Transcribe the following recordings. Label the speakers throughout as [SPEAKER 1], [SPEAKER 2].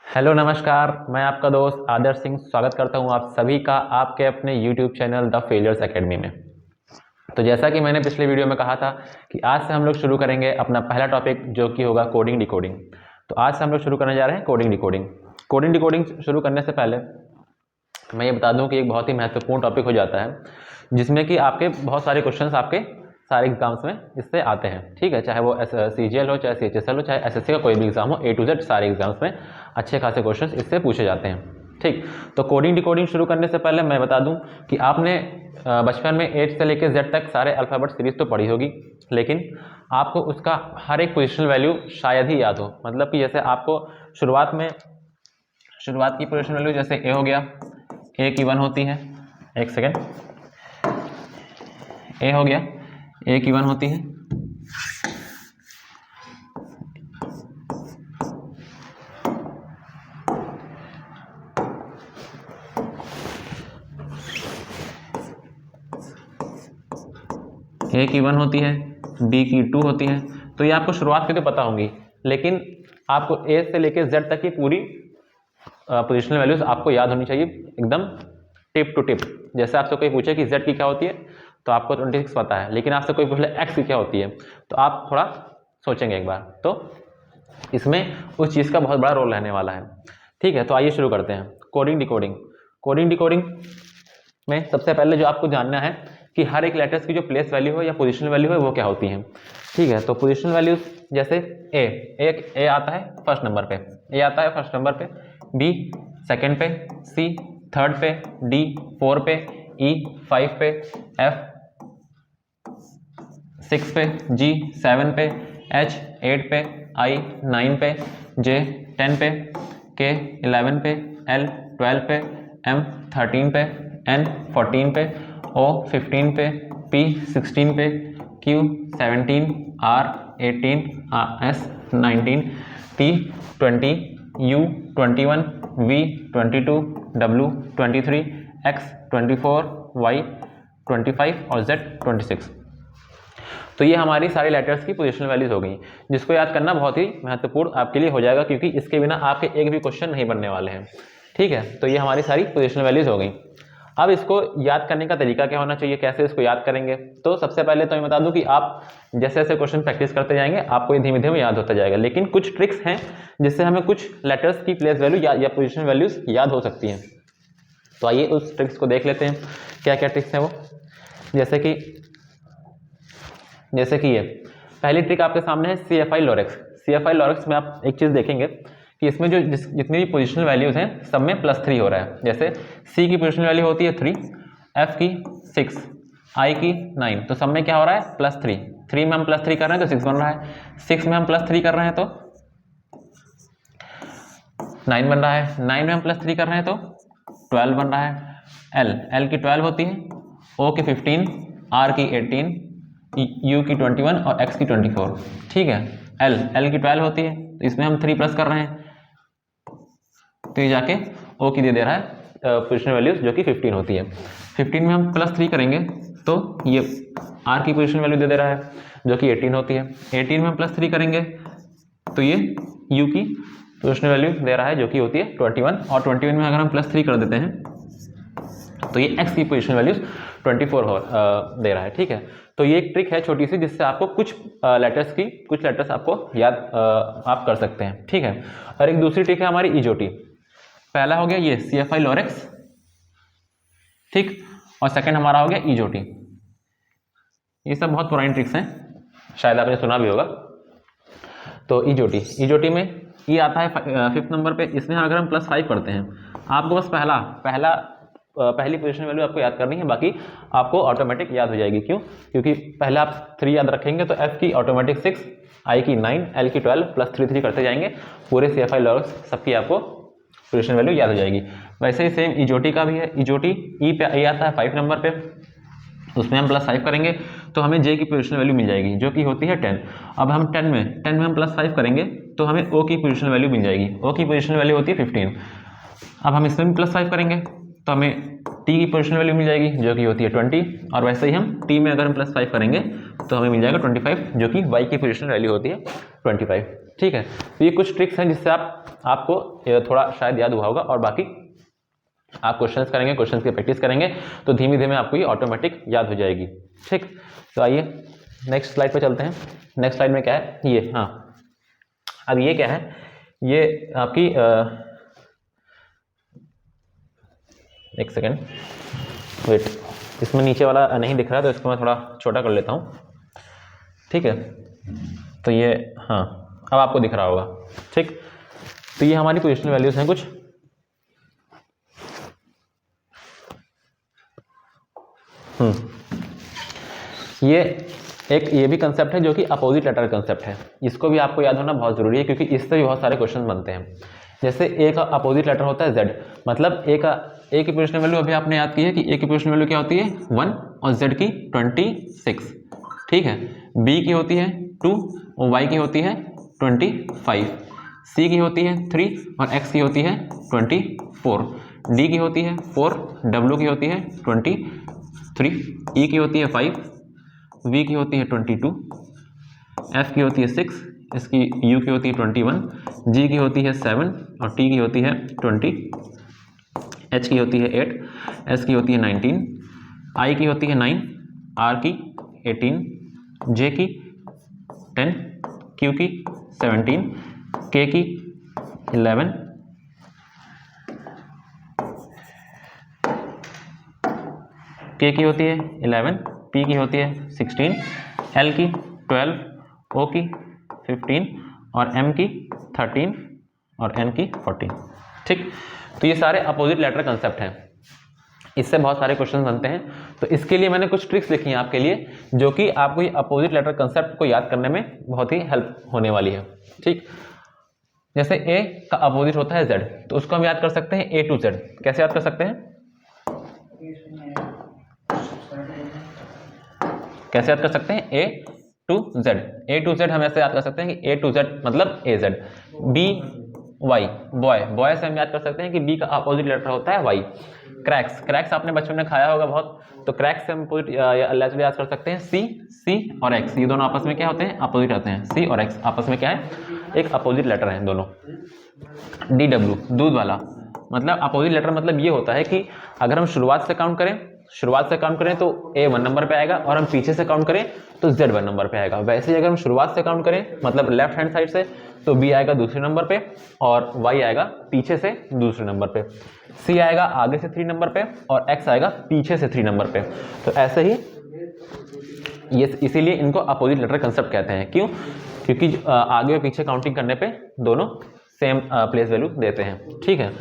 [SPEAKER 1] Hello नमस्कार, मैं आपका दोस्त आदर्श सिंह स्वागत करता हूं आप सभी का आपके अपने YouTube channel the failures academy में। तो जैसा कि मैंने पिछले वीडियो में कहा था कि आज से हम लोग शुरू करेंगे अपना पहला टॉपिक जो कि होगा कोडिंग डिकोडिंग। तो आज से हम लोग शुरू करने जा रहे हैं कोडिंग डिकोडिंग। कोडिंग डिकोडिंग शुरू करने से पहले मैं ये बता दूं कि एक बहुत ही महत्वपूर्ण टॉपिक हो जाता है जिसमें कि आपके बहुत सारे क्वेश्चंस आपके सारे एग्जाम्स में इससे आते हैं। ठीक है, चाहे वो CGL हो, चाहे CHSL हो, चाहे SSC का कोई भी एग्जाम हो, A to Z सारे एग्जाम्स में अच्छे खासे क्वेश्चंस इससे पूछे जाते हैं। ठीक, तो कोडिंग डिकोडिंग शुरू करने से पहले मैं बता दूं कि आपने बचपन में A से लेकर Z तक सारे अल्फ़ाबेट सीरीज तो पढ़ी होगी, लेकिन आपको उसका हर एक पोजिशनल वैल्यू शायद ही याद हो। मतलब कि जैसे आपको शुरुआत की पोजिशनल वैल्यू जैसे A हो गया, A की 1 होती है, एक सेकेंड, A हो गया, A की 1 होती है, A की 1 होती है, B की 2 होती है। तो ये आपको शुरुआत की तो पता होंगी, लेकिन आपको A से लेकर Z तक की पूरी पोजिशनल वैल्यूज आपको याद होनी चाहिए एकदम टिप टू टिप। जैसे आपसे कोई पूछे कि Z की क्या होती है तो आपको 26 पता है, लेकिन आपसे कोई पूछ ले X की क्या होती है तो आप थोड़ा सोचेंगे एक बार। तो इसमें उस चीज़ का बहुत बड़ा रोल रहने वाला है। ठीक है, तो आइए शुरू करते हैं कोडिंग डिकोडिंग। कोडिंग डिकोडिंग में सबसे पहले जो आपको जानना है कि हर एक लेटर्स की जो प्लेस वैल्यू है या पोजिशनल वैल्यू है वो क्या होती है। ठीक है, तो पोजिशनल वैल्यूज जैसे ए आता है फर्स्ट नंबर पे, ए आता है फर्स्ट नंबर पे, बी सेकंड पे, सी थर्ड पे, डी 4 पे, ई 5 पे, एफ 6 पे, जी 7 पे, एच 8 पे, आई 9 पे, जे 10 पे, के 11 पे, एल 12 पे, एम 13 पे, एन 14 पे, ओ 15 पे, पी 16 पे, Q 17, R 18, S 19, T 20, U 21, V 22, W 23, X 24, Y 25 और जेड 26। तो ये हमारी सारी लेटर्स की पोजिशनल वैल्यूज हो गई, जिसको याद करना बहुत ही महत्वपूर्ण आपके लिए हो जाएगा, क्योंकि इसके बिना आपके एक भी क्वेश्चन नहीं बनने वाले हैं। ठीक है, तो ये हमारी सारी पोजिशनल वैल्यूज हो गई। अब इसको याद करने का तरीका क्या होना चाहिए, कैसे इसको याद करेंगे। तो सबसे पहले तो मैं बता दूं कि आप जैसे जैसे क्वेश्चन प्रैक्टिस करते जाएंगे आपको ये धीमे धीमे याद होता जाएगा, लेकिन कुछ ट्रिक्स हैं जिससे हमें कुछ लेटर्स की प्लेस वैल्यू या पोजिशनल वैल्यूज याद हो सकती हैं। तो आइए उस ट्रिक्स को देख लेते हैं, क्या क्या ट्रिक्स हैं वो। जैसे कि ये पहली ट्रिक आपके सामने है CFI लॉरेक्स। CFI लॉरेक्स में आप एक चीज़ देखेंगे कि इसमें जो जितनी भी पोजिशनल वैल्यूज हैं सब में +3 हो रहा है। जैसे C की पोजिशनल वैल्यू होती है 3, F की 6, I की 9, तो सब में क्या हो रहा है +3। 3 में हम +3 कर रहे हैं तो 6 बन रहा है, 6 में हम +3 कर रहे हैं तो 9 बन रहा है, 9 में हम +3 कर रहे हैं तो 12 बन रहा है। L की 12 होती है, O की 15, R की 18, U की 21 और X की 24। ठीक है, L की 12 होती है तो इसमें हम 3 प्लस कर रहे हैं तो ये जाके O की दे रहा है पोजिशनल वैल्यूज जो कि 15 होती है। 15 में हम +3 करेंगे तो ये R की पोजिशनल वैल्यू दे दे रहा है जो कि 18 होती है। 18 में हम +3 करेंगे तो ये U की पोजिशनल वैल्यू दे रहा है जो कि होती है 21, और 21 में अगर हम +3 कर देते हैं तो ये X की पोजिशनल वैल्यूज 24 दे रहा है। ठीक है, तो ये एक ट्रिक है छोटी सी जिससे आपको कुछ लेटर्स आपको याद आप कर सकते हैं। ठीक है, और एक दूसरी ट्रिक है हमारी EJOT। पहला हो गया ये CFI लॉरेक्स, ठीक, और सेकंड हमारा हो गया EJOT। ये सब बहुत पुरानी ट्रिक्स हैं, शायद आपने सुना भी होगा। तो EJOT में ये आता है 5th नंबर पे। इसमें अगर हम +5 करते हैं, आपको बस पहली पोजीशन वैल्यू आपको याद करनी है, बाकी आपको ऑटोमेटिक याद हो जाएगी। क्यों? क्योंकि पहले आप 3 याद रखेंगे तो F की ऑटोमेटिक 6, I की 9, L की 12 +3 करते जाएंगे, पूरे CFI लॉरेक्स सबकी आपको पोजीशन वैल्यू याद हो जाएगी। वैसे ही सेम EJOT का भी है। EJOT ई पे आई आता है 5 नंबर पे, उसमें हम +5 करेंगे तो हमें J की पोजीशन वैल्यू मिल जाएगी जो कि होती है 10। अब हम 10 में हम +5 करेंगे तो हमें O की पोजीशन वैल्यू मिल जाएगी। O की पोजीशन वैल्यू होती है 15। अब हम इसमें भी +5 करेंगे तो हमें टी की पोजिशनल वैल्यू मिल जाएगी जो कि होती है 20, और वैसे ही हम टी में अगर हम +5 करेंगे तो हमें मिल जाएगा 25, जो कि वाई की पोजिशनल वैल्यू होती है 25। ठीक है, तो ये कुछ ट्रिक्स हैं जिससे आपको थोड़ा शायद याद हुआ होगा, और बाकी आप क्वेश्चंस करेंगे, क्वेश्चंस की प्रैक्टिस करेंगे तो धीमे धीमे आपको ये ऑटोमेटिक याद हो जाएगी। ठीक, तो आइए नेक्स्ट स्लाइड पे चलते हैं। नेक्स्ट स्लाइड में क्या है ये, हाँ अब ये क्या है, ये आपकी एक सेकेंड वेट, इसमें नीचे वाला नहीं दिख रहा तो इसको मैं थोड़ा छोटा कर लेता हूँ। ठीक है, तो ये हाँ अब आपको दिख रहा होगा। ठीक, तो ये हमारी पोजिशनल वैल्यूज हैं कुछ। ये भी कंसेप्ट है जो कि अपोजिट लेटर कंसेप्ट है, इसको भी आपको याद होना बहुत जरूरी है क्योंकि इससे भी बहुत सारे क्वेश्चन बनते हैं। जैसे ए का अपोजिट लेटर होता है जेड, मतलब ए की पोजिशनल वैल्यू अभी आपने याद की है कि ए की पोजिशनल वैल्यू क्या होती है 1 और जेड की 26। ठीक है, बी की होती है 2 और वाई की होती है 25, सी की होती है 3 और एक्स की होती है 24, डी की होती है 4, डब्ल्यू की होती है 23, ई की होती है 5, वी की होती है 22, एफ की होती है 6, इसकी यू की होती है 21, जी की होती है 7 और टी की होती है 20, एच की होती है 8, एस की होती है 19, आई की होती है 9, आर की 18, जे की 10, क्यू की 17, के की 11, के की होती है 11, पी की होती है 16, एल की 12, ओ की 15 और एम की 13 और एन की 14। ठीक, तो ये सारे अपोजिट लेटर कंसेप्ट हैं, इससे बहुत सारे क्वेश्चन बनते हैं। तो इसके लिए मैंने कुछ ट्रिक्स लिखी हैं आपके लिए जो कि आपको ये अपोजिट लेटर कंसेप्ट को याद करने में बहुत ही हेल्प होने वाली है। ठीक, जैसे ए का अपोजिट होता है जेड, तो उसको हम याद कर सकते हैं ए टू जेड। कैसे याद कर सकते हैं, कैसे याद कर सकते हैं A to Z? A to Z हम ऐसे याद कर सकते हैं कि ए टू जेड मतलब ए जेड। बी वाई, बॉय से हम याद कर सकते हैं कि बी का अपोजिट लेटर होता है वाई। क्रैक्स आपने बचपन में खाया होगा बहुत, तो क्रैक्स से हम याद कर सकते हैं सी और एक्स, ये दोनों आपस में क्या होते हैं, अपोजिट होते हैं। सी और एक्स आपस में क्या है, एक अपोजिट लेटर है दोनों। डी डब्ल्यू दूध वाला, मतलब अपोजिट लेटर मतलब ये होता है कि अगर हम शुरुआत से काउंट करें तो ए 1 नंबर पे आएगा, और हम पीछे से काउंट करें तो जेड 1 नंबर पे आएगा। वैसे ही अगर हम शुरुआत से काउंट करें मतलब लेफ्ट हैंड साइड से, तो बी आएगा दूसरे नंबर पे और वाई आएगा पीछे से दूसरे नंबर पे, सी आएगा आगे से 3 नंबर पे और एक्स आएगा पीछे से 3 नंबर पे। तो ऐसे ही ये, इसीलिए इनको अपोजिट लेटर कंसेप्ट कहते हैं। क्यों? क्योंकि आगे और पीछे काउंटिंग करने पे दोनों सेम प्लेस वैल्यू देते हैं। ठीक है,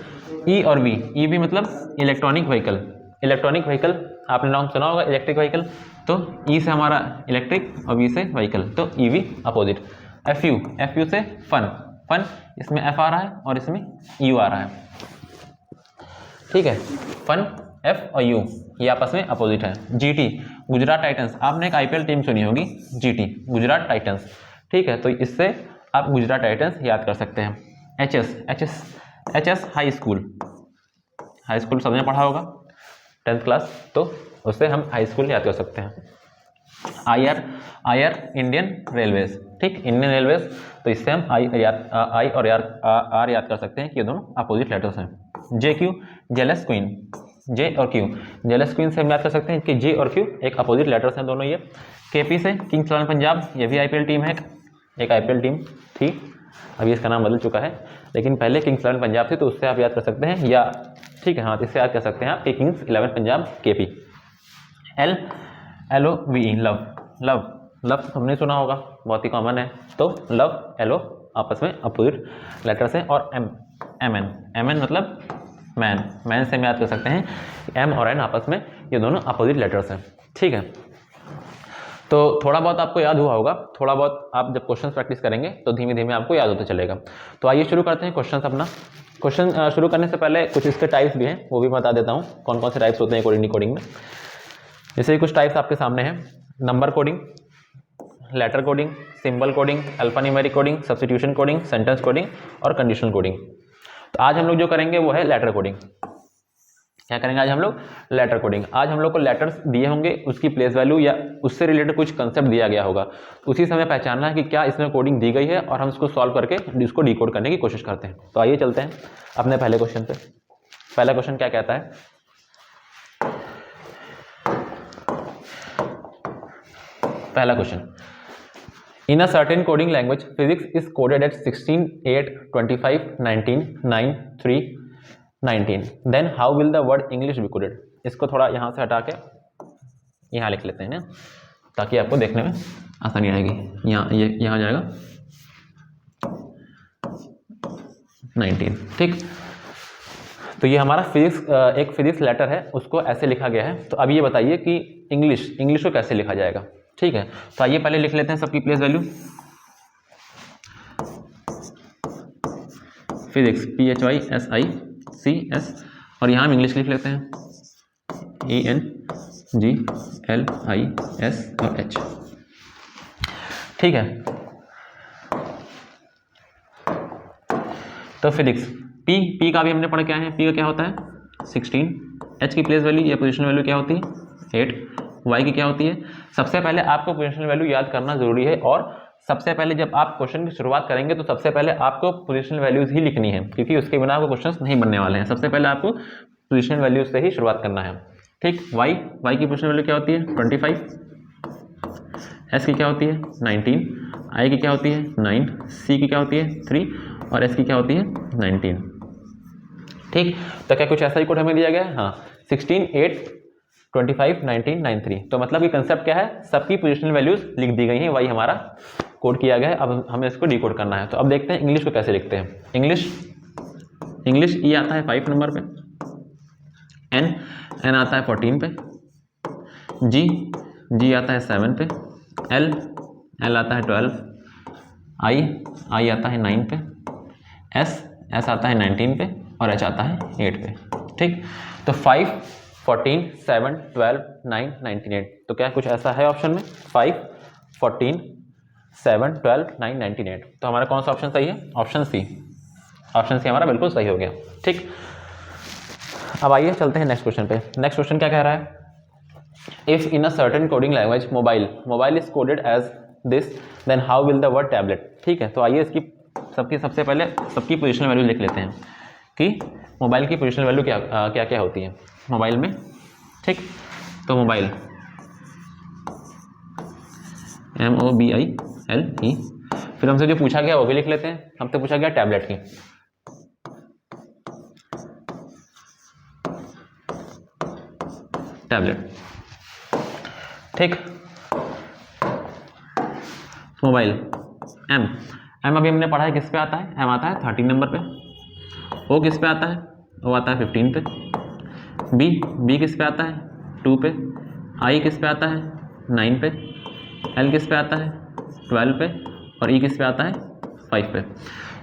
[SPEAKER 1] ई और वी, ई भी मतलब इलेक्ट्रॉनिक व्हीकल, आपने नाम सुना होगा इलेक्ट्रिक व्हीकल, तो ई से हमारा इलेक्ट्रिक और वी से व्हीकल, तो E V opposite. F you से फन, इसमें एफ आ रहा है और इसमें यू आ रहा है। ठीक है, फन, एफ और यू ये आपस में अपोजिट है। जीटी गुजरात टाइटंस, आपने एक आईपीएल टीम सुनी होगी जीटी गुजरात टाइटंस। ठीक है, तो इससे आप गुजरात टाइटंस याद कर सकते हैं। एच एस हाई स्कूल सबने पढ़ा होगा 10th क्लास, तो उससे हम हाई स्कूल याद कर सकते हैं। आई आर इंडियन रेलवेज, ठीक, इंडियन रेलवेज, तो इससे हम आई और आर याद कर सकते हैं कि ये दोनों अपोजिट लेटर्स हैं। जे क्यू जेलस क्वीन, जे और क्यू जेलस क्वीन से हम याद कर सकते हैं कि जे और क्यू एक अपोजिट लेटर्स हैं दोनों ये। केपी से किंग्स 11 पंजाब, ये भी आईपीएल टीम है, एक आईपीएल टीम थी, अभी इसका नाम बदल चुका है, लेकिन पहले किंग्स 11 पंजाब थी, तो उससे आप याद कर सकते हैं। या ठीक है, हाँ, इससे याद कर सकते हैं आप कि Kings 11 Punjab KP. LOVE love हमने सुना होगा, बहुत ही कॉमन है, तो लव एलो आपस में अपोजिट लेटर्स हैं। और MN मतलब मैन से हम याद कर सकते हैं M और N आपस में ये दोनों अपोजिट लेटर्स हैं। ठीक है, तो थोड़ा बहुत आपको याद हुआ होगा, थोड़ा बहुत आप जब क्वेश्चन प्रैक्टिस करेंगे तो धीमे धीमे आपको याद होता चलेगा। तो आइए शुरू करते हैं क्वेश्चन अपना। क्वेश्चन शुरू करने से पहले कुछ इसके टाइप्स भी हैं, वो भी बता देता हूँ कौन कौन से टाइप्स होते हैं कोडिंग में। जैसे कुछ टाइप्स आपके सामने हैं, number coding, letter coding, symbol coding, alphanumeric coding, substitution coding, sentence coding और कंडीशनल कोडिंग। तो आज हम लोग जो करेंगे वो है लेटर कोडिंग। क्या करेंगे आज हम लोग? Letter coding. आज हम लोग को लेटर्स दिए होंगे, उसकी प्लेस वैल्यू या उससे रिलेटेड कुछ कंसेप्ट दिया गया होगा, उसी समय पहचानना है कि क्या इसमें कोडिंग दी गई है और हम इसको सॉल्व करके इसको डिकोड करने की कोशिश करते हैं। तो आइए चलते हैं अपने पहले क्वेश्चन पे। पहला क्वेश्चन क्या कहता है? पहला question, in a certain coding language physics is coded at 16, 8, 25, 19, 9, 3, 19, then how will the word English be coded? इसको थोड़ा यहाँ से हटा के यहाँ लिख लेते हैं ना, ताकि आपको देखने में आसानी आएगी। यहाँ ये यहाँ जाएगा 19, ठीक। तो ये हमारा फिजिक्स एक फिजिक्स लेटर है, उसको ऐसे लिखा गया है। तो अब ये बताइए कि इंग्लिश को कैसे लिखा जाएगा, ठीक है। तो आइए पहले लिख लेते हैं सबकी प्लेस वैल्यू। फिजिक्स PHYSICS और यहाँ हम इंग्लिश लिख लेते हैं ENGLIS और H, ठीक है। तो फिजिक्स P का भी हमने पढ़ा क्या है, P का क्या होता है 16, H की प्लेस वैल्यू या पोजीशन वैल्यू क्या होती है 8, Y की क्या होती है। सबसे पहले आपको पोजीशन वैल्यू याद करना जरूरी है, और सबसे पहले जब आप क्वेश्चन की शुरुआत करेंगे तो सबसे पहले आपको पोजीशन वैल्यूज ही लिखनी है, क्योंकि उसके बिना आपको क्वेश्चंस नहीं बनने वाले हैं। सबसे पहले आपको पोजीशन वैल्यूज से ही शुरुआत करना है, ठीक। Y की पोजीशन वैल्यू क्या होती है 25, S की क्या होती है 19, I की क्या होती है 9, C की क्या होती है 3 और S की क्या होती है 19, ठीक। तो क्या कुछ ऐसा ही कोड हमें दिया गया है? हाँ, 16, 8, 25, 19, 9, 3। तो मतलब कि कंसेप्ट क्या है, सबकी पोजीशनल वैल्यूज लिख दी गई हैं, वही हमारा कोड किया गया है। अब हमें इसको डिकोड करना है। तो अब देखते हैं इंग्लिश को कैसे लिखते हैं। इंग्लिश E आता है 5 नंबर पे, N आता है 14 पे, G आता है 7 पे, L आता है 12, I आता है 9 पे, S आता है 19 पे और H आता है 8 पे, ठीक। तो 5, 14, 7, 12, 9, 19, 8। तो क्या कुछ ऐसा है ऑप्शन में 5, 14, 7, 12, 9, 19, 8। तो हमारा कौन सा ऑप्शन सही है? ऑप्शन सी हमारा बिल्कुल सही हो गया, ठीक। अब आइए चलते हैं नेक्स्ट क्वेश्चन पे। नेक्स्ट क्वेश्चन क्या कह रहा है? If in a certain coding language mobile is coded as this, then how will the word tablet? ठीक है। तो आइए इसकी सबसे पहले सबकी पोजीशनल वैल्यू लिख लेते हैं कि मोबाइल की पोजीशनल वैल्यू क्या होती है मोबाइल में, ठीक। तो मोबाइल MOBILE, फिर हमसे जो पूछा गया वो भी लिख लेते हैं। हमसे पूछा गया टैबलेट की, टैबलेट, ठीक। मोबाइल M अभी हमने पढ़ा है किस पे आता है, M आता है 13 नंबर पे। O किस पे आता है, O आता है 15 पे। B किस पे आता है 2 पे। I किस पे आता है 9 पे। L किस पे आता है 12 पे और E किस पे आता है 5 पे,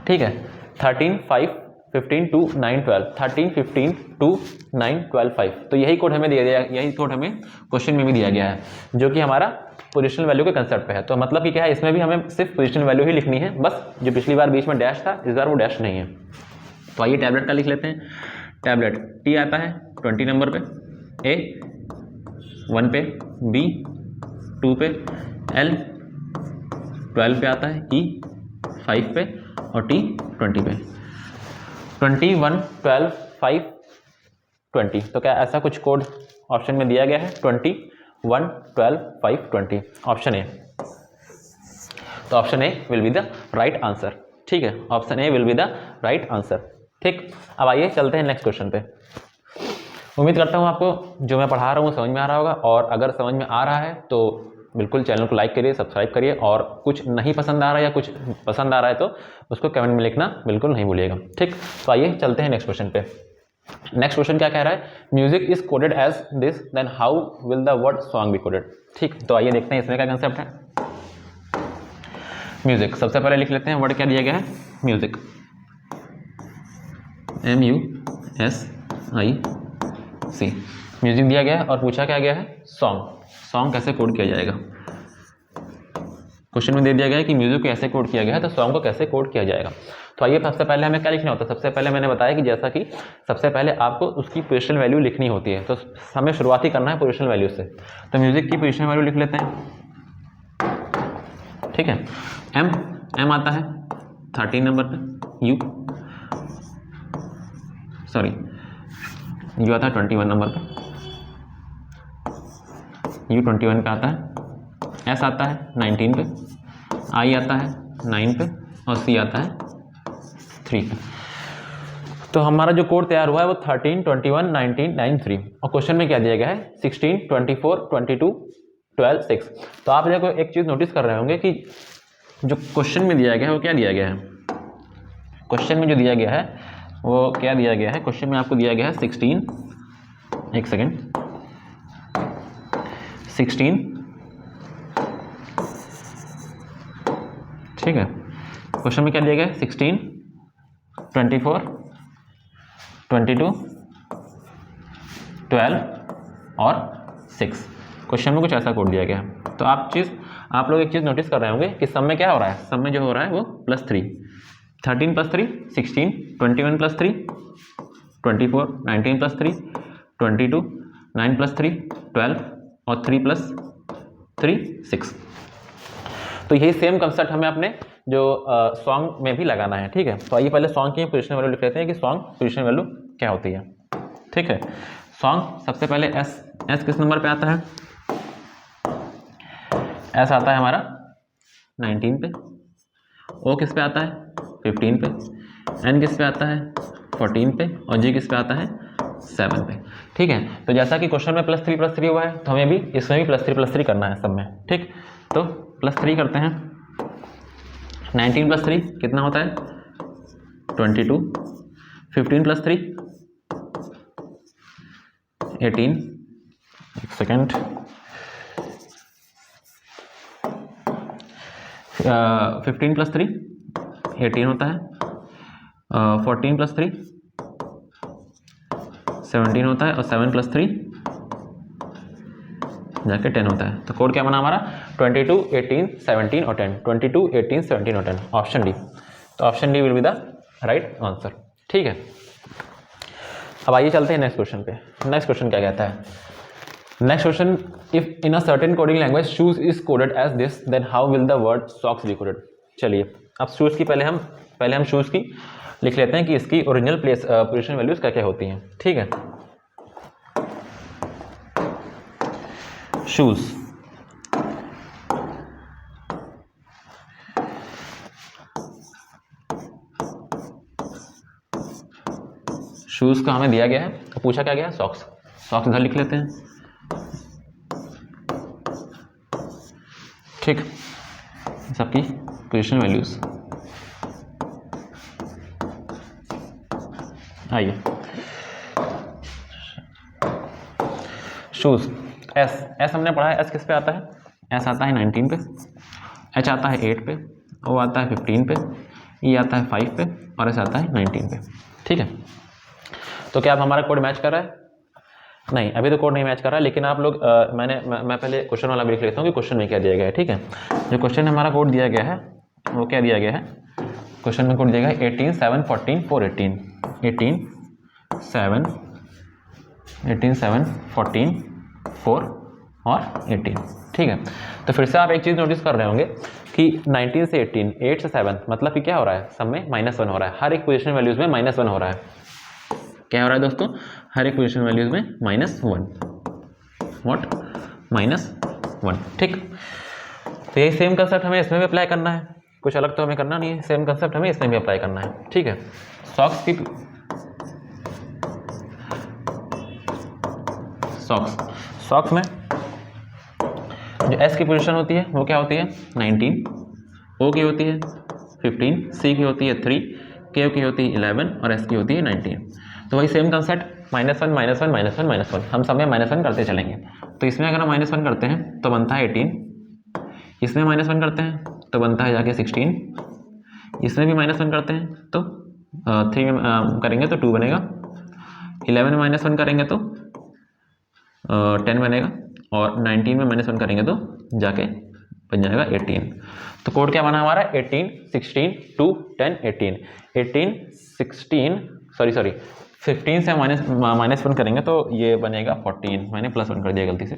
[SPEAKER 1] ठीक है। 13, 5, 15, 2, 9, 12, 13, 15, 2, 9, 12, 5। तो यही कोड हमें दिया गया, यही कोड हमें क्वेश्चन में भी दिया गया है, जो कि हमारा पोजीशनल वैल्यू के कंसेप्ट पे है। तो मतलब कि क्या है, इसमें भी हमें सिर्फ पोजीशनल वैल्यू ही लिखनी है, बस जो पिछली बार बीच में डैश था इस बार वो डैश नहीं है। तो आइए टैबलेट का लिख लेते हैं। टैबलेट T आता है 20 नंबर पे, A 1 पे, B 2 पे, L 12 पे आता है, E 5 पे और T 20 पे। 21, 12, 5, 20। तो क्या ऐसा कुछ कोड ऑप्शन में दिया गया है? 21, 12, 5, 20, ऑप्शन ए। तो option A will be the right answer, ठीक है। Option A will be the right answer, ठीक। अब आइए चलते हैं नेक्स्ट क्वेश्चन पे। उम्मीद करता हूँ आपको जो मैं पढ़ा रहा हूँ समझ में आ रहा होगा, और अगर समझ में आ रहा है तो बिल्कुल चैनल को लाइक करिए, सब्सक्राइब करिए, और कुछ नहीं पसंद आ रहा है या कुछ पसंद आ रहा है तो उसको कमेंट में लिखना बिल्कुल नहीं भूलिएगा, ठीक। तो आइए चलते हैं नेक्स्ट क्वेश्चन पे। नेक्स्ट क्वेश्चन क्या कह रहा है? Music is coded as this, then how will the word song be coded? ठीक, तो आइए देखते हैं इसमें क्या कंसेप्ट है। म्यूजिक, सबसे पहले लिख लेते हैं वर्ड क्या दिया गया है, म्यूजिक, MUSIC, म्यूजिक दिया गया है और पूछा क्या गया है, सॉन्ग। सॉन्ग कैसे कोड किया जाएगा? क्वेश्चन में दे दिया गया है कि म्यूजिक को कैसे कोड किया गया है, तो सॉन्ग को कैसे कोड किया जाएगा। तो आइए सबसे पहले हमें क्या लिखना होता है, सबसे पहले मैंने बताया कि जैसा कि सबसे पहले आपको उसकी पोजीशन वैल्यू लिखनी होती है, तो हमें शुरुआती करना है पोजीशन वैल्यू से। तो म्यूजिक की पोजीशन वैल्यू लिख लेते हैं, ठीक है। एम आता है 13 नंबर पे, यू आता है 21 नंबर पे, यू 21 पे आता है, एस आता है 19 पे, आई आता है 9 पे और सी आता है 3 पे। तो हमारा जो कोड तैयार हुआ है वो 13, 21, 19, 9, 3 और क्वेश्चन में क्या दिया गया है 16, 24, 22, 12, 6। तो आप देखो एक चीज़ नोटिस कर रहे होंगे कि जो क्वेश्चन में दिया गया है वो क्या दिया गया है, क्वेश्चन में जो दिया गया है वो क्या दिया गया है, क्वेश्चन में आपको दिया गया है 16, एक सेकेंड, 16, ठीक है। क्वेश्चन में क्या दिया गया है 16, 24, 22, 12 और 6। क्वेश्चन में कुछ ऐसा कोड दिया गया है। तो आप लोग एक चीज़ नोटिस कर रहे होंगे कि सम में क्या हो रहा है, सम में जो हो रहा है वो +3, 13 + 3 16, 21 + 3 24, 19 + 3 22, 9 + 3 12 और 3 + 3 6। तो यही सेम कंसेप्ट हमें अपने जो सॉन्ग में भी लगाना है, ठीक है। तो आइए पहले सॉन्ग की पोजीशन वैल्यू लिख लेते हैं कि सॉन्ग पोजीशन वैल्यू क्या होती है, ठीक है। सॉन्ग सबसे पहले एस किस नंबर पे आता है, एस आता है हमारा 19 पे, ओ किस पे आता है 15 पे, एन किस पे आता है 14 पे और जी किस पे आता है 7 पे, ठीक है। तो जैसा कि क्वेश्चन में +3 हुआ है तो हमें भी इसमें भी +3 करना है सब में, ठीक। तो +3 करते हैं, 19 + 3 कितना होता है 22, 15 + 3 18, एक सेकेंड, 15 + 3 18 होता है, 14 + 3 17 होता है और 7 + 3 जाके 10 होता है। तो कोड क्या बना हमारा 22, 18, 17 और 10, 22, 18, 17 और 10, ऑप्शन डी। तो option D will be the right answer, ठीक है। अब आइए चलते हैं नेक्स्ट क्वेश्चन पे। नेक्स्ट क्वेश्चन क्या कहता है, next question, if in a certain coding language shoes is coded as this then how will the word socks be coded. चलिए अब शूज की पहले हम शूज की लिख लेते हैं कि इसकी ओरिजिनल पोजीशन वैल्यूज क्या क्या होती हैं, ठीक है। शूज, शूज का हमें दिया गया है, पूछा क्या गया सॉक्स, सॉक्स इधर लिख लेते हैं, ठीक। सबकी पोजीशन वैल्यूज आइए, शूज एस हमने पढ़ा है, एस किस पे आता है, एस आता है 19 पे, एच आता है 8 पे, ओ आता है 15 पे, ई आता है 5 पे और एस आता है 19 पे, ठीक है। तो क्या अब हमारा कोड मैच कर रहा है, नहीं अभी तो कोड नहीं मैच कर रहा है, लेकिन आप लोग मैं पहले क्वेश्चन वाला भी लिख लेता हूँ कि क्वेश्चन में क्या दिया गया है, ठीक है। जो क्वेश्चन हमारा कोड दिया गया है वो क्या दिया गया है, क्वेश्चन में कोड दिया गया है 18, 7, 14, 4, 18, 18, 7, 14, 4 और 18, ठीक है। तो फिर से आप एक चीज़ नोटिस कर रहे होंगे कि 19 से 18, 8 से 7 मतलब कि क्या हो रहा है, सब में -1 हो रहा है, हर एक पोजीशन वैल्यूज में -1 हो रहा है। क्या हो रहा है दोस्तों, हर एक पोजीशन वैल्यूज में -1, व्हाट -1, ठीक। तो यही सेम कंसेप्ट हमें इसमें भी अप्लाई करना है, कुछ अलग तो हमें करना नहीं है, सेम कंसेप्ट हमें इसमें भी अप्लाई करना है, ठीक है। सॉक्स में जो एस की पोजीशन होती है वो क्या होती है 19, ओ की होती है 15, सी की होती है 3, के की होती है 11 और एस की होती है 19। तो वही सेम कंसेप्ट -1 -1 -1 -1 हम सब में -1 करते चलेंगे। तो इसमें अगर हम -1 करते हैं तो बनता है 18, इसमें -1 करते हैं तो बनता है जाके 16, इसमें भी -1 करते हैं तो 3 में करेंगे तो 2 बनेगा, 11 में -1 करेंगे तो 10 बनेगा और 19 में -1 करेंगे तो जाके बन जाएगा 18। तो कोड क्या बना हमारा 18 16 2 10 18 18 16 सॉरी 15 से माइनस 1 करेंगे तो ये बनेगा 14। मैंने +1 कर दिया गलती से।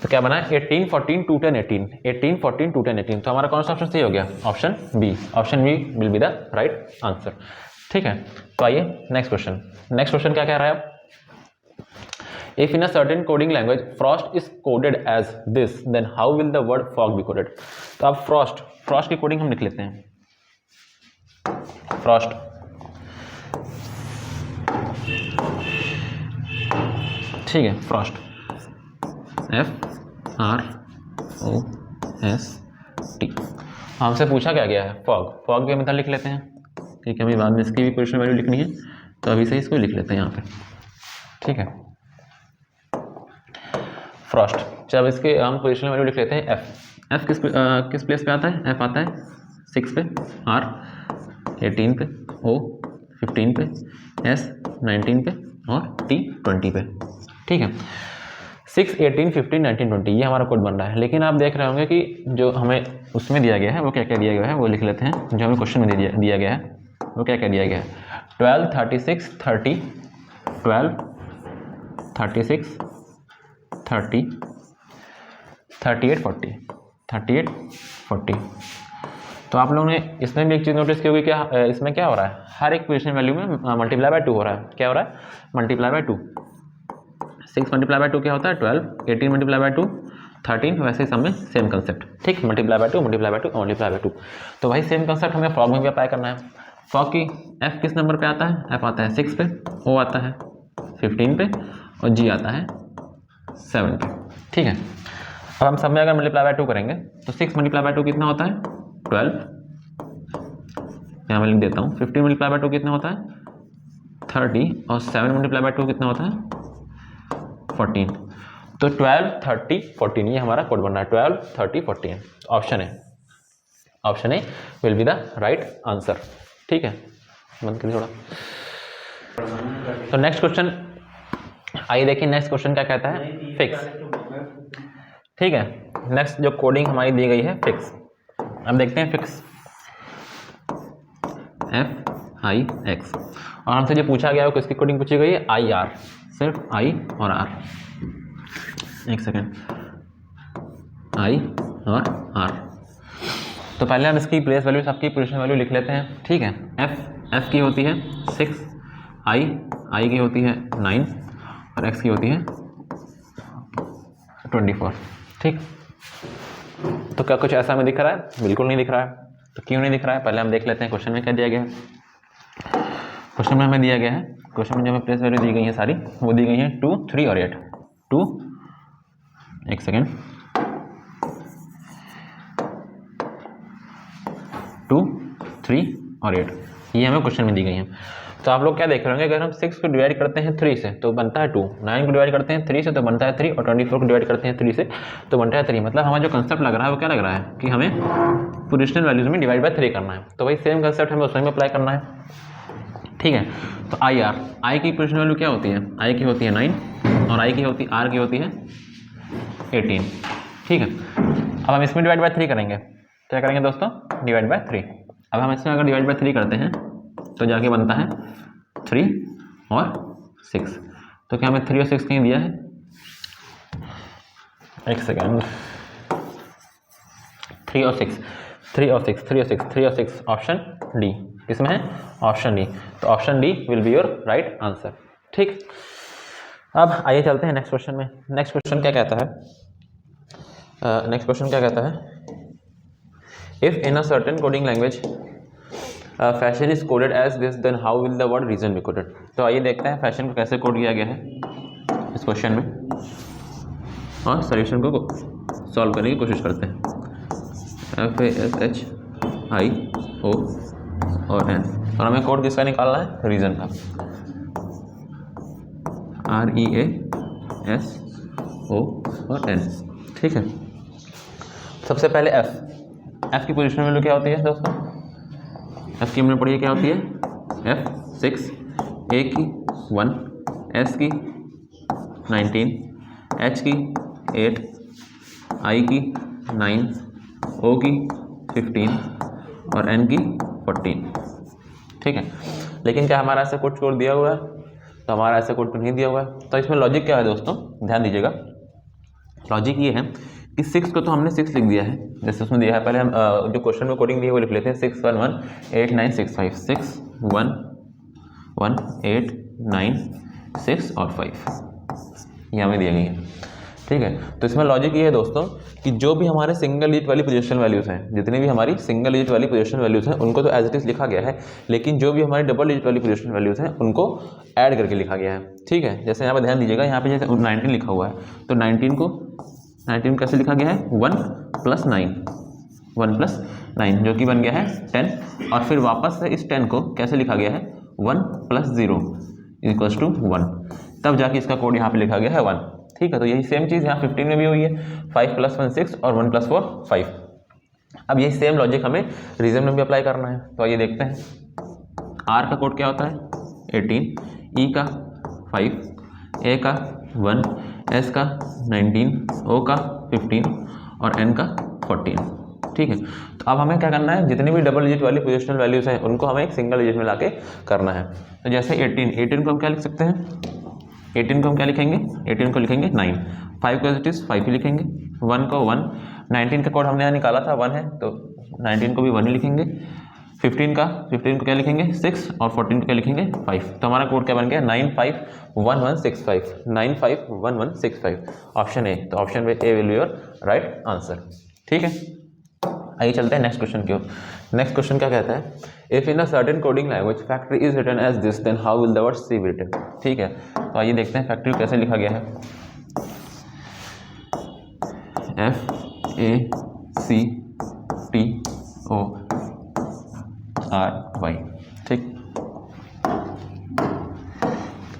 [SPEAKER 1] तो क्या बना 18 14 2 10 18 18 14 2 10 18। तो हमारा कौन सा ऑप्शन सही हो गया? Option B. Option B will be the right answer. ठीक है, तो आइए नेक्स्ट क्वेश्चन। नेक्स्ट क्वेश्चन क्या कह रहा है अब? If in a certain coding language frost is coded as this, then how will the word fog be coded? तो अब frost की कोडिंग हम लिख लेते हैं। frost ठीक है, frost FROST। हमसे पूछा क्या गया है? फॉग भी मेथड लिख लेते हैं, ठीक है। हमें बाद में इसकी भी पोजीशन वैल्यू लिखनी है, तो अभी से इसको लिख लेते हैं यहाँ पे। ठीक है, फ्रॉस्ट। जब इसके हम पोजीशन वैल्यू लिख लेते हैं एफ किस प्लेस पे आता है? एफ आता है 6 पे, आर 18 पे, ओ 15 पे, एस 19 पे और टी 20 पे। ठीक है, 6 18 15 19 20 ये हमारा कोड बन रहा है। लेकिन आप देख रहे होंगे कि जो हमें उसमें दिया गया है वो क्या क्या दिया गया है, वो लिख लेते हैं। जो हमें क्वेश्चन में दिया गया है वो क्या क्या दिया गया है? 12 36 30 12 36 30 38 40 38 40। तो आप लोगों ने इसमें भी एक चीज़ नोटिस की होगी, क्या इसमें क्या हो रहा है? हर एक पोजीशन वैल्यू में मल्टीप्लाई बाय 2 हो रहा है। क्या हो रहा है? Multiply by 2। 6 मल्टीप्लाई बाय 2 क्या होता है? 12। 18 मल्टीप्लाई बाय 2 13। वैसे ही सब में सेम कंसेप्ट, ठीक। Multiply by 2 multiply by 2 multiply by 2। तो वही सेम कंसेप्ट हमें फॉग में भी अप्लाई करना है। फॉग की एफ किस नंबर पे आता है? एफ आता है 6 पे, ओ आता है 15 पे और जी आता है 7 पे। ठीक है, अब हम सब में अगर मल्टीप्लाई बाय 2 करेंगे तो 6 मल्टीप्लाई बाय 2 कितना होता है? 12। यहाँ मैं लिख देता हूँ। 15 मल्टीप्लाई बाय 2 कितना होता है? 30 और 7 मल्टीप्लाई बाय 2 कितना होता है? 14। तो 12 30 14 ये हमारा कोड बन रहा है। 12 30 14 option A will be the right answer. ठीक है, बंद करिए थोड़ा। तो नेक्स्ट क्वेश्चन आइए देखिए। नेक्स्ट क्वेश्चन क्या कहता है? फिक्स। ठीक है, नेक्स्ट जो कोडिंग हमारी दी गई है फिक्स। अब देखते हैं फिक्स FIX। और हमसे जो पूछा गया है किसकी कोडिंग पूछी गई है? IR, सिर्फ I और R। एक सेकेंड, I और R। तो पहले हम इसकी प्लेस वैल्यू सबकी पोजीशन वैल्यू लिख लेते हैं। ठीक है, F की होती है 6, I की होती है 9 और X की होती है 24। ठीक, तो क्या कुछ ऐसा हमें दिख रहा है? बिल्कुल नहीं दिख रहा है। तो क्यों नहीं दिख रहा है? पहले हम देख लेते हैं क्वेश्चन में क्या दिया गया है। क्वेश्चन में हमें दिया गया है, क्वेश्चन में जो हमें प्लेस वैल्यू दी गई है सारी, वो दी गई है 2 3 और 8। 2 एक सेकेंड 2 3 और 8 ये हमें क्वेश्चन में दी गई है। तो आप लोग क्या देख रहे होंगे? अगर हम 6 को डिवाइड करते हैं 3 से तो बनता है 2, 9 को डिवाइड करते हैं 3 से तो बनता है 3 और 24 को डिवाइड करते हैं 3 से तो बनता है 3। मतलब हमारा जो कंसेप्ट लग रहा है वो क्या लग रहा है कि हमें पोजिशनल वैल्यूज में डिवाइड बाय 3 करना है। तो वही सेम कंसेप्ट हमें उसमें अप्लाई करना है। ठीक है, तो आई की पोजिशनल वैल्यू क्या होती है? आई की होती है 9 और आर की होती है 18। ठीक है, अब हम इसमें डिवाइड बाय 3 करेंगे। क्या करेंगे दोस्तों? Divide by 3। अब हम इसमें अगर डिवाइड बाय 3 करते हैं तो जाके बनता है 3 और 6। तो क्या हमें 3 और 6 कहीं दिया है? एक सेकेंड, 3 और 6 3 और 6 3 और 6 3 और 6 ऑप्शन डी। किसमें है? Option D. तो option D will be your right answer. ठीक, अब आइए चलते हैं नेक्स्ट क्वेश्चन में। नेक्स्ट क्वेश्चन क्या कहता है? If in a certain coding language fashion is coded as this then how will the word region be coded. तो आइए देखते हैं फैशन को कैसे कोड किया गया है इस क्वेश्चन में और सॉल्यूशन को सॉल्व करने की कोशिश करते हैं। FASHIO और N और हमें कोड किसका निकालना है? रीजन का। REASO और N। ठीक है, सबसे पहले F की पोजीशन वैल्यू क्या होती है दोस्तों? F की हमने पढ़ी है क्या होती है? F 6, A की 1, S की 19, H की 8, I की 9, O की 15 और N की 14। ठीक है, लेकिन क्या हमारा ऐसा कोड छोड़ दिया हुआ है? तो हमारा ऐसा कोड तो नहीं दिया हुआ है। तो इसमें लॉजिक क्या है दोस्तों, ध्यान दीजिएगा। लॉजिक ये है कि 6 को तो हमने 6 लिख दिया है, जैसे उसमें दिया है। पहले हम जो क्वेश्चन में कोडिंग दी है वो लिख लेते हैं, 6 1 1 8 9 6 5, 6 1 1 8 9 6 और 5, ये हमें दी गई है। ठीक है, तो इसमें लॉजिक ये है दोस्तों कि जो भी हमारे सिंगल डिजिट वाली पोजीशन वैल्यूज हैं, जितनी भी हमारी सिंगल डिजिट वाली पोजीशन वैल्यूज हैं उनको तो एज इट इज लिखा गया है, लेकिन जो भी हमारी डबल डिजिट वाली पोजीशन वैल्यूज हैं उनको ऐड करके लिखा गया है। ठीक है, जैसे यहाँ पर ध्यान दीजिएगा, यहाँ पे जैसे 19 लिखा हुआ है, तो 19 कैसे लिखा गया है? 1 + 9, 1 + 9 जो कि बन गया है 10, और फिर वापस से इस 10 को कैसे लिखा गया है? 1 + 0 = 1, तब जाके इसका कोड यहाँ पे लिखा गया है 1। ठीक है, तो यही सेम चीज़ यहाँ 15 में भी हुई है, 5 + 1 6 और 1 + 4 5। अब यही सेम लॉजिक हमें रीजन में भी अप्लाई करना है, तो आइए देखते हैं। R का कोड क्या होता है? 18, E का 5, A का 1, S का 19, O का 15 और N का 14। ठीक है, तो अब हमें क्या करना है, जितनी भी डबल डिजिट वाली पोजिशनल वैल्यूज हैं उनको हमें एक सिंगल डिजिट में लाके करना है। तो जैसे 18 को हम क्या लिख सकते हैं? 18 को हम क्या लिखेंगे? 18 को लिखेंगे 9, 5 को एज इट इज 5 ही लिखेंगे, 1 को 1, 19 का कोड हमने यहाँ निकाला था 1 है, तो 19 को भी 1 ही लिखेंगे, 15 को क्या लिखेंगे? 6 और 14 को क्या लिखेंगे? 5। तो हमारा कोड क्या बन गया? 951165, 951165, ऑप्शन ए। तो option A will be your right answer. ठीक है, आइए चलते हैं नेक्स्ट क्वेश्चन की ओर। नेक्स्ट क्वेश्चन क्या कहता है? If in a certain coding language factory is written as this, then how will the word sea be written? ठीक है, तो आइए देखते हैं फैक्ट्री कैसे लिखा गया है। FACTORY। ठीक,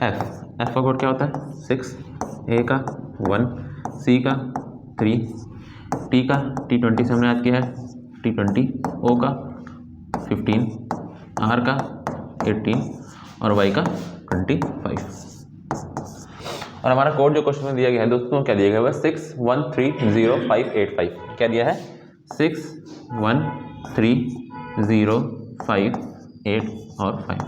[SPEAKER 1] एफ का कोड क्या होता है? 6, ए का 1, सी का 3, टी का T20 से हमने याद किया है T20, ओ का 15, आर का 18 और वाई का 25। और हमारा कोड जो क्वेश्चन में दिया गया है दोस्तों, क्या दिया गया है? 613058 क्या दिया है? 613058 और 5।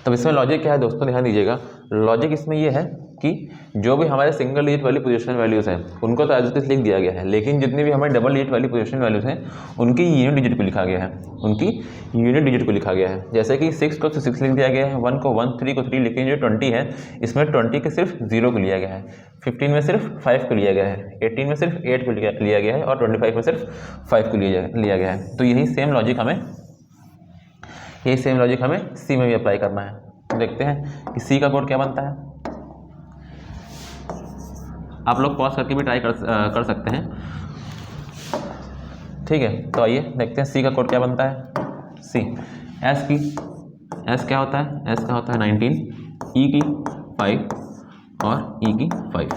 [SPEAKER 1] तब इसमें लॉजिक क्या है दोस्तों, ध्यान दीजिएगा। लॉजिक इसमें ये है कि जो भी हमारे सिंगल डिजिट वाली पोजीशन वैल्यूज हैं उनको तो एज इट इज लिख दिया गया है, लेकिन जितनी भी हमारी डबल डिजिट वाली पोजीशन वैल्यूज हैं उनकी यूनिट डिजिट को लिखा गया है, उनकी यूनिट डिजिट को लिखा गया है। जैसे कि 6 को तो 6 लिख दिया गया है, 1 को 1, 3 को 3, लेकिन जो 20 है इसमें 20 के सिर्फ 0 को लिया गया है, 15 में सिर्फ 5 को लिया गया है, 18 में सिर्फ 8 को लिया गया है और 25 में सिर्फ 5 को लिया गया है। तो यही सेम लॉजिक हमें सी में भी अप्लाई करना है। देखते हैं कि सी का कोड क्या बनता है। आप लोग पॉज करके भी ट्राई कर सकते हैं। ठीक है, तो आइए देखते हैं सी का कोड क्या बनता है। सी एस क्या होता है? एस का होता है 19, ई की 5 और ई की 5।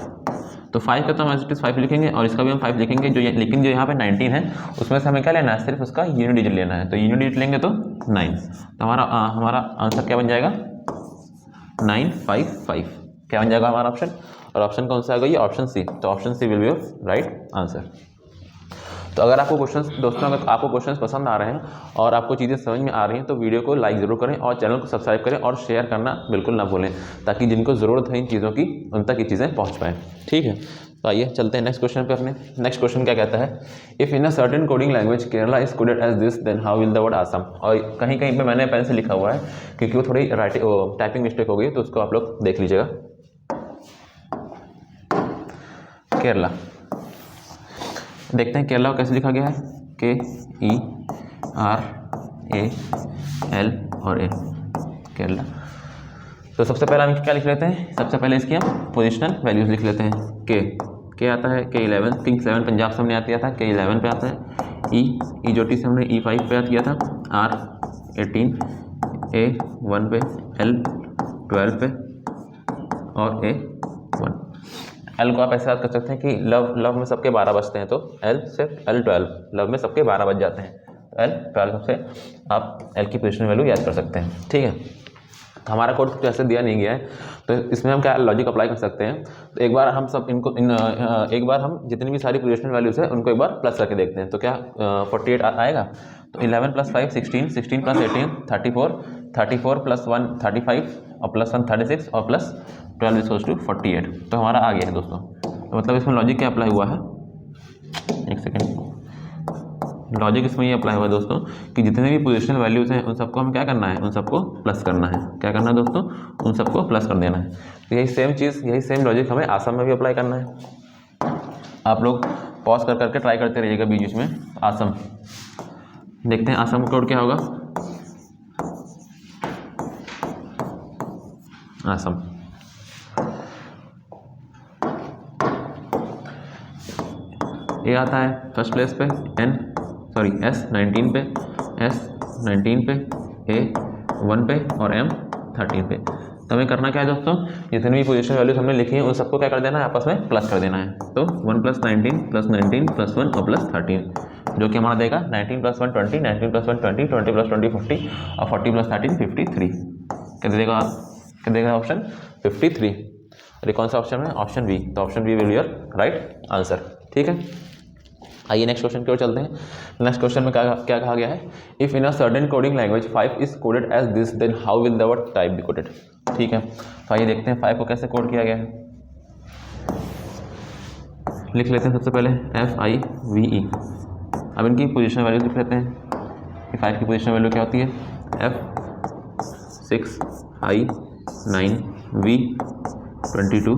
[SPEAKER 1] तो 5 का तो हम एज इट इज 5 लिखेंगे और इसका भी हम 5 लिखेंगे, लेकिन जो यहाँ पे 19 है उसमें से हमें क्या लेना है? सिर्फ उसका यूनिट डिजिट लेना है। तो यूनिट डिजिट लेंगे तो 9। तो हमारा आंसर क्या बन जाएगा? 955। क्या बन जाएगा हमारा ऑप्शन? और ऑप्शन कौन सा आएगा? ये ऑप्शन सी। तो option C will be your right answer. तो अगर आपको क्वेश्चंस दोस्तों, अगर आपको क्वेश्चंस पसंद आ रहे हैं और आपको चीज़ें समझ में आ रही हैं तो वीडियो को लाइक ज़रूर करें और चैनल को सब्सक्राइब करें और शेयर करना बिल्कुल ना भूलें, ताकि जिनको ज़रूरत है इन चीज़ों की उन तक ये चीज़ें पहुँच पाएँ। ठीक है, तो आइए चलते हैं नेक्स्ट क्वेश्चन पे अपने। नेक्स्ट क्वेश्चन क्या कहता है? If in a certain coding language Kerala is coded as this, then how will the word Assam? और कहीं कहीं पे मैंने पेन से लिखा हुआ है क्योंकि वो थोड़ी टाइपिंग मिस्टेक हो गई, तो उसको आप लोग देख लीजिएगा। केरला, देखते हैं केरला को कैसे लिखा गया है। KERAL और A, केरला। तो सबसे पहले हम क्या लिख लेते हैं? सबसे पहले इसकी हम पोजिशनल वैल्यूज लिख लेते हैं। के आता है K11, किंग्स 11 पंजाब से हमने याद किया था, K11 पे आता है। ई जो टी से हमने E5 पे याद किया था। R 18, A 1 पे, L 12 पे और A 1। L को आप ऐसे याद कर सकते हैं कि लव में सबके 12 बजते हैं, तो L से L 12, लव में सबके 12 बज जाते हैं, तो L 12 से आप L की पोजीशन वैल्यू याद कर सकते हैं। ठीक है, हमारा कोड तो ऐसे दिया नहीं गया है, तो इसमें हम क्या लॉजिक अप्लाई कर सकते हैं। तो एक बार हम सब इनको एक बार हम जितनी भी सारी पोजिशनल वैल्यूज़ है उनको एक बार प्लस करके देखते हैं। तो क्या 48 आएगा, तो 11 + 5 16, 16 + 18 34, 34 + 1 35 और +1 36 और +12 = 48। तो हमारा आ गया है दोस्तों। तो मतलब इसमें लॉजिक क्या अप्लाई हुआ है, एक सेकेंड, लॉजिक इसमें ये अप्लाई हुआ है दोस्तों कि जितने भी पोजिशनल वैल्यूज़ हैं उन सबको हम क्या करना है, उन सबको प्लस करना है। क्या करना है दोस्तों, उन सबको प्लस कर देना है। तो यही सेम चीज़, यही सेम लॉजिक हमें आसम में भी अप्लाई करना है। आप लोग पॉज कर करके ट्राई करते रहिएगा बीच बीच में। आसम देखते हैं, आसम कोड क्या होगा, आसम ये आता है फर्स्ट प्लेस पे S19 पे, S19 पे, A1 पे और M13 पे। तो हमें करना क्या है दोस्तों, जितनी भी पोजीशन वैल्यूज हमने लिखी है उन सबको क्या कर देना है, आपस में प्लस कर देना है। तो 1 + 19 + 19 + 1 और +13 जो कि हमारा देगा 19 + 1 20, 19 + 1 20, 20 + 20 50 और 40 + 13 53। क्या देगा ऑप्शन 53। अरे कौन सा ऑप्शन है, ऑप्शन बी। तो option B will be your right answer. ठीक है, आइए नेक्स्ट क्वेश्चन की ओर चलते हैं। नेक्स्ट क्वेश्चन में क्या कहा गया है, if in a certain coding language 5 is coded as this then how will the word type be coded. ठीक है, तो आइए देखते हैं 5 को कैसे कोड किया गया है। लिख लेते हैं सबसे पहले FIVE। अब इनकी पोजीशन वैल्यू लिख लेते हैं कि 5 की पोजीशन वैल्यू क्या होती है, F6 I 9 V 22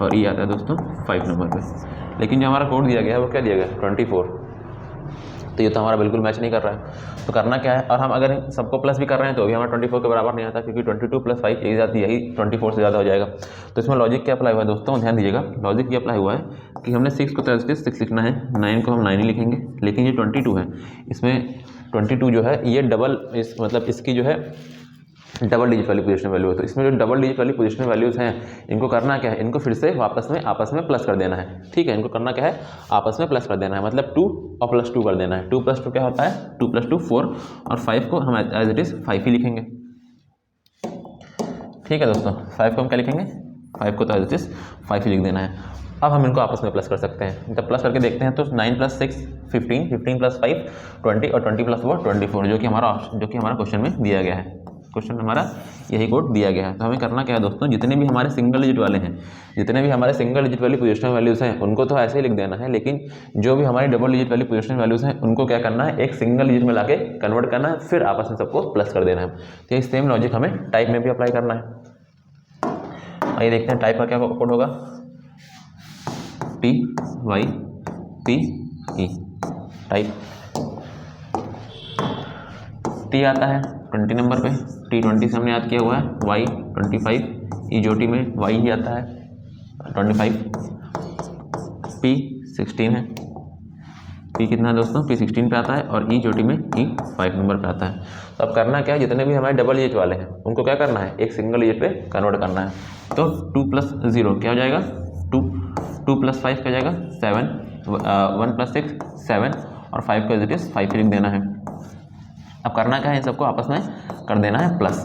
[SPEAKER 1] और ये आता है दोस्तों 5 नंबर पे। लेकिन जो हमारा कोड दिया गया है वो क्या दिया गया है 24। तो ये तो हमारा बिल्कुल मैच नहीं कर रहा है। तो करना क्या है, और हम अगर सबको प्लस भी कर रहे हैं तो भी हमारा 24 के बराबर नहीं आता, क्योंकि 22 + 5 यही 24 से ज़्यादा हो जाएगा। तो इसमें लॉजिक क्या अप्लाई हुआ है दोस्तों, ध्यान दीजिएगा। लॉजिक ये अप्लाई हुआ है कि हमने 6 को तो 6 लिखना है, 9 को हम 9 ही लिखेंगे। लेकिन ये 22 है, इसमें 22 जो है ये डबल मतलब इसकी जो है डबल डिजिट वाली पोजीशन वैल्यू है। तो इसमें जो डबल डिजिट वाली पोजीशन वैल्यूज़ हैं इनको करना क्या है, इनको फिर से आपस में प्लस कर देना है। ठीक है, इनको करना क्या है, आपस में प्लस कर देना है, मतलब 2 और +2 कर देना है। 2 + 2 क्या होता है, 2 + 2 4 और 5 को हम एज इट इज़ 5 ही लिखेंगे। ठीक है दोस्तों, 5 को हम क्या लिखेंगे, 5 को तो एज इट इज़ 5 ही लिख देना है। अब हम इनको आपस में प्लस कर सकते हैं। जब प्लस करके देखते हैं तो 9 + 6 15, 15 + 5 20 और 20 + 4 24 जो कि हमारा क्वेश्चन में दिया गया है। क्वेश्चन हमारा यही कोड दिया गया है। तो हमें करना क्या है दोस्तों, जितने भी हमारे सिंगल डिजिट वाले हैं, जितने भी हमारे सिंगल डिजिट वाली पोजीशनल वैल्यूज़ हैं उनको तो ऐसे ही लिख देना है, लेकिन जो भी हमारी डबल डिजिट वाली पोजीशनल वैल्यूज़ हैं उनको क्या करना है, एक सिंगल डिजिट में लाके कन्वर्ट करना है, फिर आपस में सबको प्लस कर देना है। तो ये सेम लॉजिक हमें टाइप में भी अप्लाई करना है। आइए देखते हैं टाइप का क्या कोड होगा, TYPE टाइप। T आता है 20 नंबर पे, T20 से हमने याद किया हुआ है, Y 25, E जो T में Y ही आता है 25, P 16 है, P कितना है दोस्तों, P 16 पे आता है और E जो T में E 5 नंबर पे आता है। तो अब करना क्या है, जितने भी हमारे डबल डिजिट वाले हैं उनको क्या करना है, एक सिंगल डिजिट पे कन्वर्ट करना है। तो 2 + 0 क्या हो जाएगा, 2 + 5 क्या हो जाएगा 7, 1 + 6 7 और 5 को एज इट इज़ 5 लिख देना है। अब करना क्या है, इन सबको आपस में कर देना है प्लस।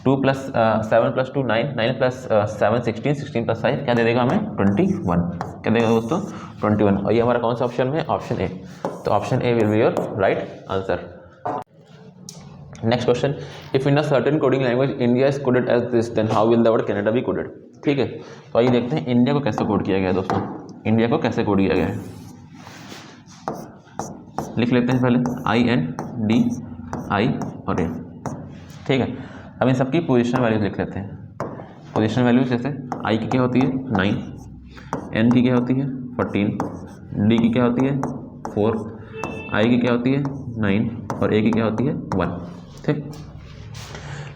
[SPEAKER 1] 2 + 7 + 2 9, 9 + 7 16, 16 + 5 क्या दे देगा हमें 21। क्या देगा दोस्तों 21। और ये हमारा कौन सा ऑप्शन है, ऑप्शन ए। तो option A will be your right answer. Next question, if in a certain coding language India is coded as this then how will the word Canada be coded. ठीक है, तो आइए देखते हैं India को कैसे code किया गया है दोस्तों। इंडिया को कैसे कोड किया गया है, लिख लेते हैं पहले INDI और A। ठीक है, अब इन सबकी पोजीशन वैल्यूज लिख लेते हैं। पोजीशन वैल्यूज जैसे I की क्या होती है 9, N की क्या होती है 14, D की क्या होती है 4, I की क्या होती है 9 और A की क्या होती है 1। ठीक,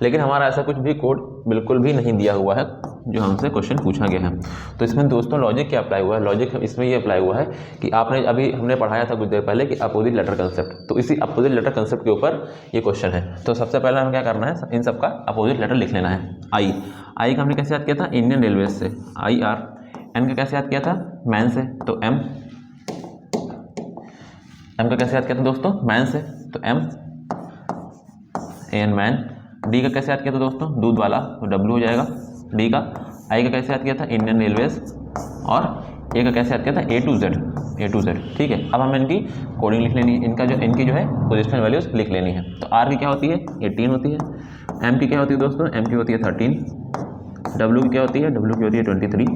[SPEAKER 1] लेकिन हमारा ऐसा कुछ भी कोड बिल्कुल भी नहीं दिया हुआ है जो हमसे क्वेश्चन पूछा गया है। तो इसमें दोस्तों लॉजिक क्या अप्लाई हुआ है, लॉजिक इसमें ये अप्लाई हुआ है कि आपने अभी हमने पढ़ाया था कुछ देर पहले कि अपोजिट लेटर कंसेप्ट, तो इसी अपोजिट लेटर कंसेप्ट के ऊपर ये क्वेश्चन है। तो सबसे पहले हमें क्या करना है, इन सबका अपोजिट लेटर लिख लेना है। आई का हमने कैसे याद किया था, इंडियन रेलवेज से IR। एन का कैसे याद किया था, मैन से, तो एम का कैसे याद किया था दोस्तों, मैन से, तो M AN मैन। डी का कैसे याद किया था दोस्तों, दूध वाला, तो डब्ल्यू हो जाएगा डी का। आई का कैसे याद किया था, इंडियन रेलवेज। और ए का कैसे याद किया था, ए टू जेड। ठीक है, अब हमें इनकी कोडिंग लिख लेनी है, इनकी जो है पोजिशनल वैल्यूज लिख लेनी है। तो आर की क्या होती है, 18 होती है। एम की क्या होती है दोस्तों, एम की होती है 13। डब्ल्यू की क्या होती है, डब्ल्यू की होती है 23।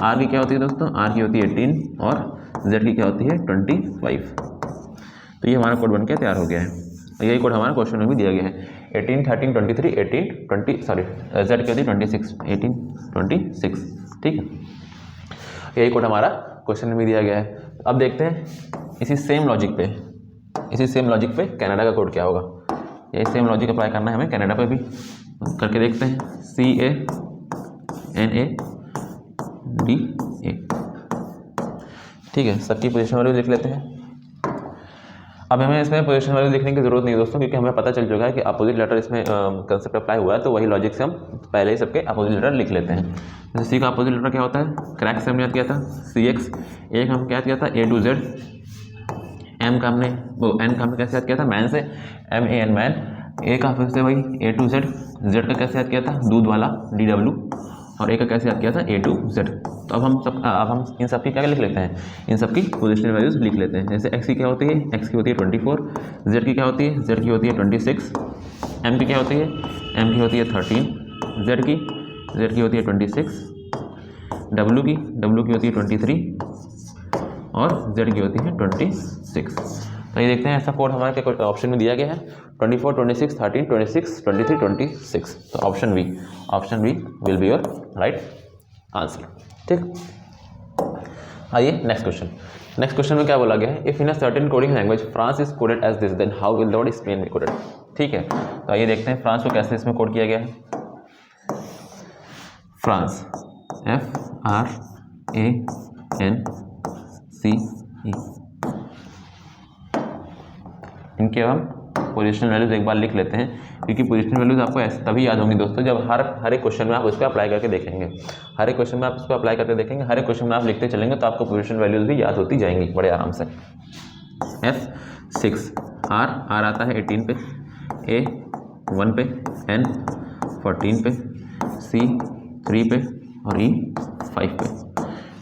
[SPEAKER 1] आर की क्या होती है दोस्तों, आर की होती है 18 और जेड की क्या होती है 25। तो ये हमारा कोड बन के तैयार हो गया है। यही कोड हमारा क्वेश्चन में भी दिया गया है, 18, 13, 23, 18, 20, सॉरी जेड की होती है 26, 18, 26। ठीक है, यही कोड हमारा क्वेश्चन में भी दिया गया है। अब देखते हैं इसी सेम लॉजिक पे कनाडा का कोड क्या होगा। यही सेम लॉजिक अप्लाई करना है हमें कनाडा पे भी, करके देखते हैं। CANADA। ठीक है, सबकी पोजीशन वैल्यू लिख लेते हैं। अब हमें इसमें पोजीशन वैल्यू लिखने की जरूरत नहीं है दोस्तों, क्योंकि हमें पता चल चुका है कि अपोजिट लेटर इसमें कंसेप्ट अप्लाई हुआ है, तो वही लॉजिक से हम पहले ही सबके अपोजिट लेटर लिख लेते हैं। जैसे सी का अपोजिट लेटर क्या होता है, क्रैक से हमने याद किया था CX। ए का हम क्या याद किया था, A to Z। एम का हमने एन का हमने कैसे याद किया था, मैन से, MAN मैन। ए का फिर से वही A to Z। जेड का कैसे याद किया था, दूध वाला, DW। और ए का कैसे याद किया था, A to Z। तो अब हम इन सब की क्या लिख लेते हैं, इन सब की पोजिशनल वैल्यूज लिख लेते हैं। जैसे एक्स की क्या होती है, एक्स की होती है 24। जेड की क्या होती है, जेड की होती है 26। एम की क्या होती है, एम की होती है 13। जेड की होती है 26। डब्ल्यू की होती है 23 और जेड की होती है 26। तो ये देखते हैं ऐसा कोड हमारे ऑप्शन में दिया गया है, 24, 26, 13, 26, 23, 26। तो option B will be your right answer. ठीक, आइए नेक्स्ट क्वेश्चन में क्या बोला गया है, if in a certain coding language France is coded as this then how will the word Spain be coded. ठीक है, तो आइए देखते हैं फ्रांस को कैसे इसमें कोड किया गया है। France FRANCE। इनके हम पोजीशनल वैल्यूज एक बार लिख लेते हैं, क्योंकि पोजीशनल वैल्यूज आपको ऐसे तभी याद होंगी दोस्तों जब हर एक क्वेश्चन में आप उसको अप्लाई करके देखेंगे। हर एक क्वेश्चन में आप उसको अप्लाई करके देखेंगे, हर एक क्वेश्चन में आप लिखते चलेंगे तो आपको पोजीशनल वैल्यूज भी याद होती जाएंगी बड़े आराम से। F6 R आता है 18 पे, A 1 पे, N 14 पे, C 3 पे और E 5 पे।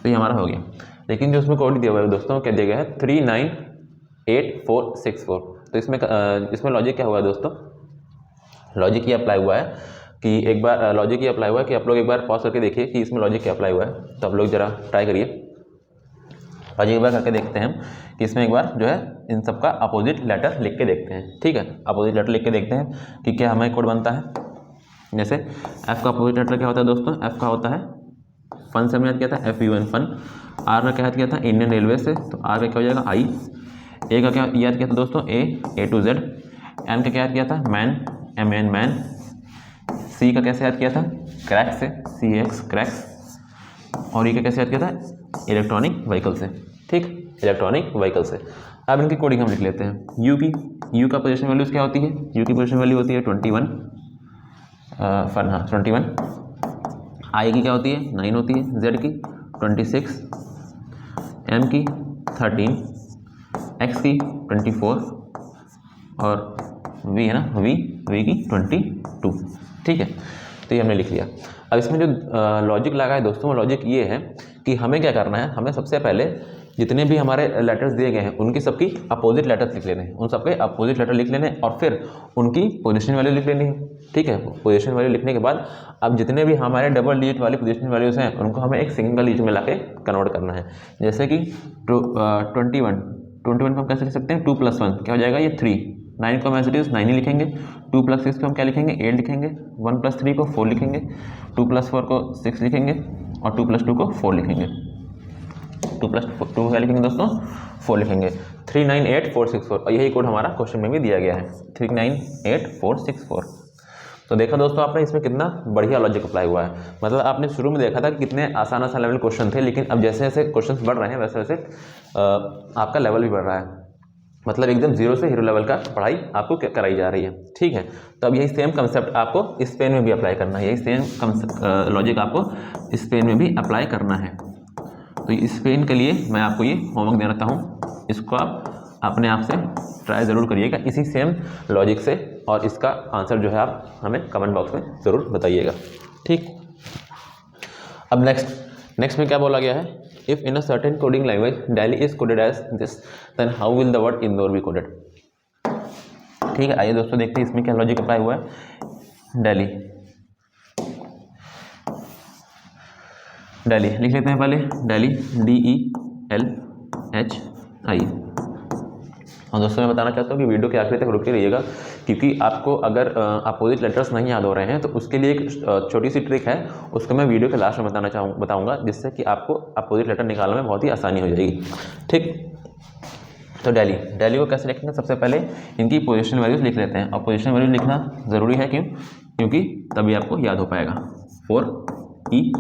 [SPEAKER 1] तो ये हमारा हो गया। लेकिन जो उसमें कोड दिया हुआ है दोस्तों, क्या दिया गया है, 398464। तो इसमें लॉजिक क्या हुआ है दोस्तों, लॉजिक ये अप्लाई हुआ है कि एक बार आप लोग एक बार पॉज करके देखिए कि इसमें लॉजिक क्या अप्लाई हुआ है। तो आप लोग जरा ट्राई करिए, लॉजिक एक बार करके देखते हैं कि इसमें एक बार जो है इन सब का अपोजिट लेटर लिख के देखते हैं। ठीक है, अपोजिट लेटर लिख के देखते हैं कि क्या हमें कोड बनता है। जैसे एफ का अपोजिट लेटर क्या होता है दोस्तों, एफ का होता है फन से हमने याद किया था, FUN फन। आर का क्या याद किया था, इंडियन रेलवे से, तो आर का क्या हो जाएगा आई। ए का क्या याद किया था दोस्तों, A to Z। एम का क्या याद किया था, मैन, MAN मैन। सी का कैसे याद किया था, क्रैक से, CX क्रैक्स। और ई का कैसे याद किया था, इलेक्ट्रॉनिक व्हीकल से। ठीक, इलेक्ट्रॉनिक व्हीकल से। अब इनकी कोडिंग हम लिख लेते हैं। यू का पोजीशन वैल्यूज क्या होती है, यू की पोजीशन वैल्यू होती है 21 21। आई की क्या होती है, 9 होती है। जेड की 26, एम की 13, एक्स की 24 और वी है ना, वी की 22। ठीक है, तो ये हमने लिख लिया। अब इसमें जो लॉजिक लगा है दोस्तों, वो लॉजिक ये है कि हमें क्या करना है, हमें सबसे पहले जितने भी हमारे लेटर्स दिए गए हैं उनकी सबकी अपोजिट लेटर्स लिख लेने हैं, उन सबके अपोजिट लेटर लिख लेने हैं और फिर उनकी पोजीशन वैल्यू लिख लेनी है। ठीक है, पोजीशन वैल्यू लिखने के बाद अब जितने भी हमारे डबल डिजिट वाली पोजीशन वैल्यूज़ हैं उनको हमें एक सिंगल डिजिट में ला के कन्वर्ट करना है। जैसे कि 21 को हम कैसे लिख सकते हैं, 2 + 1 क्या हो जाएगा, ये 3। 9 को हम एज इट इज़ 9 ही लिखेंगे। 2 + 6 को हम क्या लिखेंगे, 8 लिखेंगे। 1 + 3 को 4 लिखेंगे। 2 + 4 को 6 लिखेंगे और 2 + 2 को 4 लिखेंगे। 2 + 2 क्या लिखेंगे दोस्तों, 4 लिखेंगे। 398464 और यही कोड हमारा क्वेश्चन में भी दिया गया है, 398464। तो देखा दोस्तों आपने इसमें कितना बढ़िया लॉजिक अप्लाई हुआ है। मतलब आपने शुरू में देखा था कि कितने आसान लेवल क्वेश्चन थे, लेकिन अब जैसे जैसे क्वेश्चन बढ़ रहे हैं वैसे वैसे आपका लेवल भी बढ़ रहा है। मतलब एकदम जीरो से हीरो लेवल का पढ़ाई आपको कराई जा रही है। ठीक है, तो अब यही सेम कंसेप्ट आपको इस पेन में भी अप्लाई करना है, यही सेम लॉजिक आपको इस पेन में भी अप्लाई करना है। तो इस पेन के लिए मैं आपको ये होमवर्क दे देता हूँ, इसको आप अपने आप से ट्राई ज़रूर करिएगा, इसी सेम लॉजिक से और इसका आंसर जो है आप हमें कमेंट बॉक्स में ज़रूर बताइएगा। ठीक, अब नेक्स्ट में क्या बोला गया है, if in a certain coding language Delhi is coded as this then how will the word Indore be coded. ठीक है, आइए दोस्तों देखते हैं इसमें क्या लॉजिक अप्लाई हुआ है। दिल्ली लिख लेते हैं पहले, दिल्ली DELHI। और दोस्तों मैं बताना चाहता हूँ कि वीडियो के आखिर तक रुके रहिएगा, क्योंकि आपको अगर अपोजिट लेटर्स नहीं याद हो रहे हैं तो उसके लिए एक छोटी सी ट्रिक है, उसको मैं वीडियो के लास्ट में बताऊँगा, जिससे कि आपको अपोजिट लेटर निकालने में बहुत ही आसानी हो जाएगी। ठीक, तो दिल्ली को कैसे लिखेंगे, सबसे पहले इनकी पोजीशन वैल्यूज लिख लेते हैं। और पोजीशन वैल्यूज लिखना ज़रूरी है, क्योंकि तभी आपको याद हो पाएगा। 4E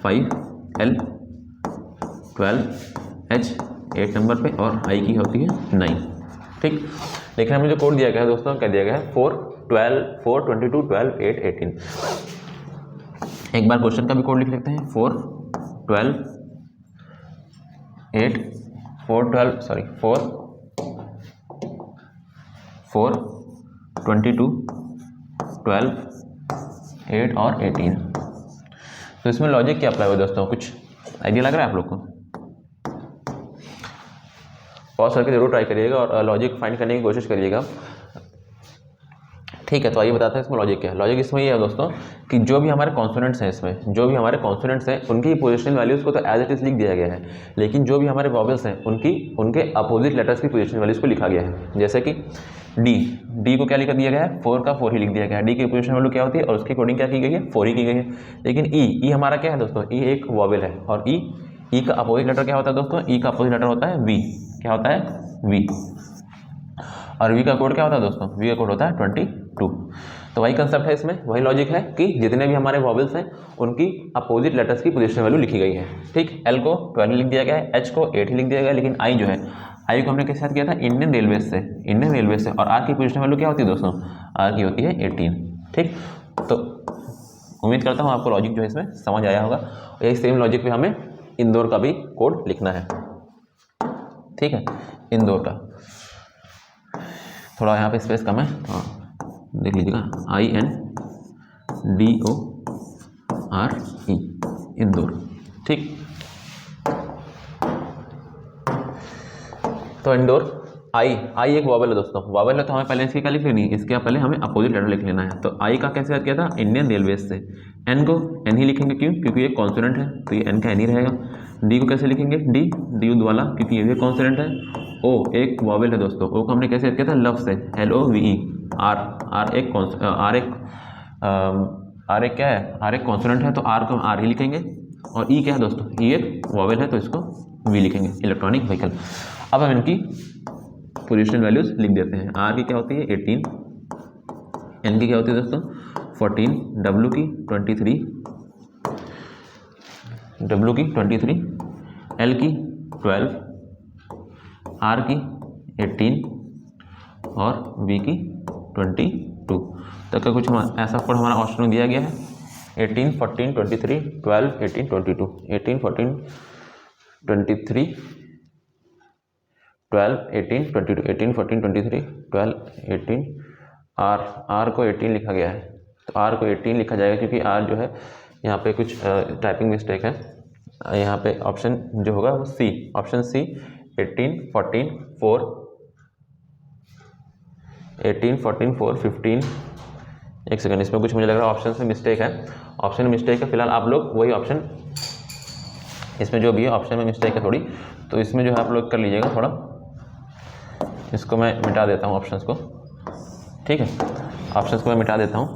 [SPEAKER 1] 5L 12H 8 नंबर पे और I की होती है 9। ठीक, लेकिन हमें जो कोड दिया गया है दोस्तों, क्या दिया गया है, 4 12 4 22 12 8 18। एक बार क्वेश्चन का भी कोड लिख लेते हैं, 4 12 8 4 12 सॉरी 4 22 12 8 और 18। तो इसमें लॉजिक क्या अप्लाई हुआ दोस्तों, कुछ आइडिया लग रहा है आप लोग को? पॉज करके जरूर ट्राई करिएगा और लॉजिक फाइंड करने की कोशिश करिएगा। ठीक है, तो आइए बताते हैं इसमें लॉजिक क्या है। लॉजिक इसमें ये है दोस्तों कि जो भी हमारे कॉन्सोनेंट्स हैं, इसमें जो भी हमारे कॉन्सोनेंट्स हैं उनकी पोजीशनल वैल्यूज़ को तो एज इट इज़ लिख दिया गया है, लेकिन जो भी हमारे वॉवेल्स हैं उनके अपोजिट लेटर्स की पोजीशनल वैल्यूज़ को लिखा गया है। जैसे कि डी को क्या लिख दिया गया है, 4 का 4 ही लिख दिया गया है। डी की पोजीशन वैल्यू क्या होती है और उसकी कोडिंग क्या की गई है, 4 ही की गई है। लेकिन ई हमारा क्या है दोस्तों, ई एक वॉवेल है और ई का अपोजिट लेटर क्या होता है दोस्तों, ई का अपोजिट लेटर होता है वी। क्या होता है, वी। और वी का कोड क्या होता है दोस्तों, वी का कोड होता है 22। तो वही कंसेप्ट है इसमें, वही लॉजिक है कि जितने भी हमारे वॉवेल्स हैं उनकी अपोजिट लेटर्स की पोजीशन वैल्यू लिखी गई है। ठीक, एल को 12 लिख दिया गया है, एच को 8 ही लिख दिया गया है, लेकिन आई जो है, आई को हमने किसके साथ किया था, इंडियन रेलवे से। और आर की पोजीशन वैल्यू क्या होती है दोस्तों, आर की होती है 18। ठीक, तो उम्मीद करता हूँ आपको लॉजिक जो है इसमें समझ आया होगा। यही सेम लॉजिक पे हमें इंदौर का भी कोड लिखना है। ठीक है, इंदौर का थोड़ा यहाँ पे स्पेस कम है, तो देख लीजिएगा, INDORE इंदौर। ठीक, तो इंदौर आई एक वॉवेल है दोस्तों, वॉवेल है तो हमें पहले इसकी क्या लिख लेनी है, इसके पहले हमें अपोजिट लेटर लिख लेना है। तो आई का कैसे याद किया था, इंडियन रेलवेज से। एन को एन ही लिखेंगे, क्योंकि ये कॉन्सोनेंट है तो ये एन का एन ही रहेगा। डी को कैसे लिखेंगे, डी यूद वाला, क्योंकि ये भी कॉन्सोनेंट है। ओ एक वॉवेल है दोस्तों, ओ को हमने कैसे याद किया था, लव से, LOVE। आर एक क्या है, आर एक कॉन्सोनेंट है तो आर को आर ही लिखेंगे। और ई क्या है दोस्तों, ई एक वॉवेल है तो इसको वी लिखेंगे, इलेक्ट्रॉनिक व्हीकल। अब हम इनकी पोजीशन वैल्यूज लिख देते हैं। आर की क्या होती है 18, एन की क्या होती है दोस्तों 14, डब्ल्यू की 23, एल की 12, आर की 18 और वी की 22। तक का कुछ ऐसा कोड हमारा ऑप्शन में दिया गया है, 18 14 23 12 18 22, 18 14 23 12 18 22, 18 14 23 12 18। आर को 18 लिखा गया है, तो आर को 18 लिखा जाएगा, क्योंकि आर जो है यहाँ पे कुछ टाइपिंग मिस्टेक है। यहाँ पे ऑप्शन जो होगा वो सी, ऑप्शन सी 18 14 4 18 14 4 15। एक सेकंड, इसमें कुछ मुझे लग रहा है ऑप्शन में मिस्टेक है, फिलहाल आप लोग वही ऑप्शन, इसमें जो भी है ऑप्शन में मिस्टेक है थोड़ी, तो इसमें जो है आप लोग कर लीजिएगा थोड़ा। इसको मैं मिटा देता हूँ ऑप्शंस को। ठीक है, ऑप्शंस को मैं मिटा देता हूँ।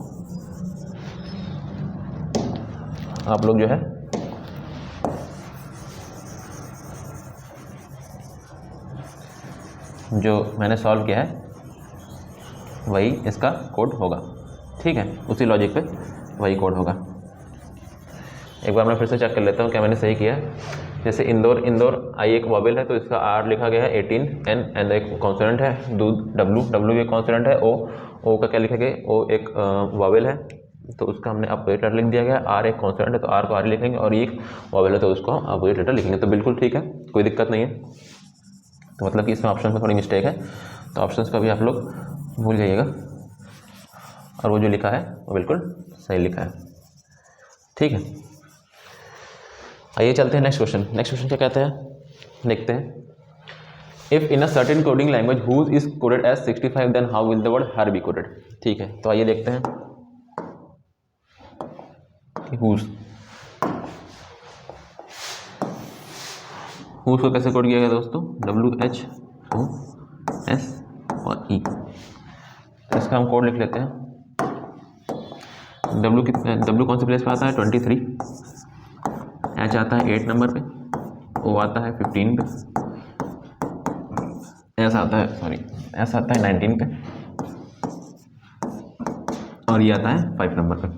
[SPEAKER 1] आप लोग जो है जो मैंने सॉल्व किया है वही इसका कोड होगा। ठीक है, उसी लॉजिक पे वही कोड होगा। एक बार मैं फिर से चेक कर लेता हूँ क्या मैंने सही किया है। जैसे इंदौर आई एक वॉवेल है तो इसका आर लिखा गया है 18, एन एक कॉन्सोनेंट है, डब्ल्यू एक कॉन्सोनेंट है, ओ का क्या लिखा गया, ओ एक वॉवेल है तो उसका हमने अपोजिट लेटर लिख दिया गया। आर एक कॉन्सोनेंट है तो आर को आर लिखेंगे, और ये एक वॉवेल है तो उसको हम अपोजिट लेटर लिखेंगे। तो बिल्कुल ठीक है, कोई दिक्कत नहीं है। तो मतलब कि इसमें ऑप्शन में थोड़ी मिस्टेक है, तो ऑप्शंस का भी आप लोग भूल जाइएगा। और वो जो लिखा है वो बिल्कुल सही लिखा है। ठीक है, आइए चलते हैं नेक्स्ट क्वेश्चन। नेक्स्ट क्वेश्चन क्या कहते हैं, देखते हैं। If in a certain coding language whose is coded as 65 then how will the word her be coded. ठीक है, तो आइए देखते हैं कि हुज को कैसे कोड किया गया दोस्तों, WHOS और E। इसका हम कोड लिख लेते हैं। W कौन से प्लेस पे आता है, 23, H आता है 8 नंबर पे, O आता है 15 पे, S आता है 19 पे, और ये आता है 5 नंबर पे।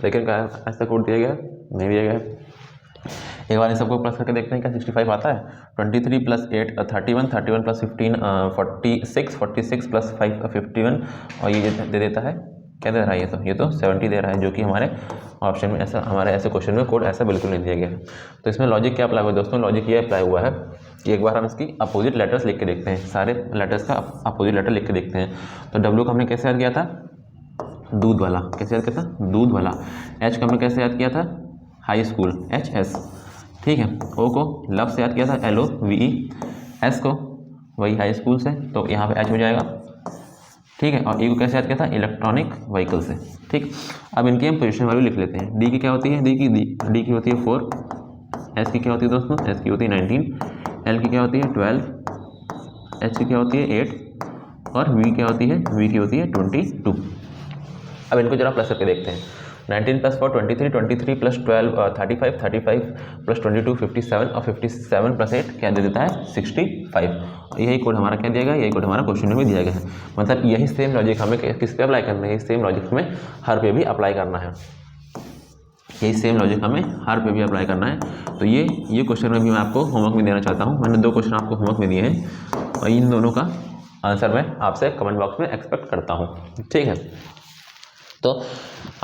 [SPEAKER 1] लेकिन क्या ऐसा कोड दिया गया नहीं दिया गया। एक बार इन सबको प्लस करके देखते हैं क्या 65 आता है। 23 + 8 31, 31 + 15 46, 46 + 5 51, और ये दे देता है, क्या दे रहा है, ये तो 70 दे रहा है, जो कि हमारे ऑप्शन में ऐसा, हमारे ऐसे क्वेश्चन में कोड ऐसा बिल्कुल नहीं दिया गया है। तो इसमें लॉजिक क्या अप्लाई हुआ दोस्तों, लॉजिक ये अप्लाई हुआ है कि एक बार हम इसकी अपोजिट लेटर्स लिख के देखते हैं, सारे लेटर्स का अपोजिट लेटर लिख के देखते हैं। तो W को हमने कैसे याद किया था, दूध वाला, कैसे याद किया था, दूध वाला। H को हमने कैसे याद किया था, हाई स्कूल, HS। ठीक है, O को लव से याद किया था, LOVE। S को वही हाई स्कूल से, तो यहाँ पे H हो जाएगा। ठीक है, और E को कैसे याद किया था, इलेक्ट्रॉनिक व्हीकल से। ठीक, अब इनकी हम पोजीशन वैल्यू लिख लेते हैं। D की क्या होती है, D की होती है 4, S की क्या होती है दोस्तों, S की होती है 19, L की क्या होती है 12, H की क्या होती है 8, और V क्या होती है, V की होती है 22। अब इनको जरा प्लस करके देखते हैं। 19 + 4 23, 23 + 12 35, 35 + 22 57, और 57 + 8 क्या दे देता है, 65। और यही कोड हमारा क्या दिया गया, यही कोड हमारा क्वेश्चन में भी दिया गया है। मतलब यही सेम लॉजिक हमें किस पे अप्लाई करना है, यही सेम लॉजिक हमें हर पे भी अप्लाई करना है, यही सेम लॉजिक हमें हर पे भी अप्लाई करना है। तो ये क्वेश्चन में भी मैं आपको होमवर्क में देना चाहता हूँ। मैंने 2 क्वेश्चन आपको होमवर्क में दिए हैं, और इन दोनों का आंसर मैं आपसे कमेंट बॉक्स में एक्सपेक्ट करता हूँ। ठीक है, तो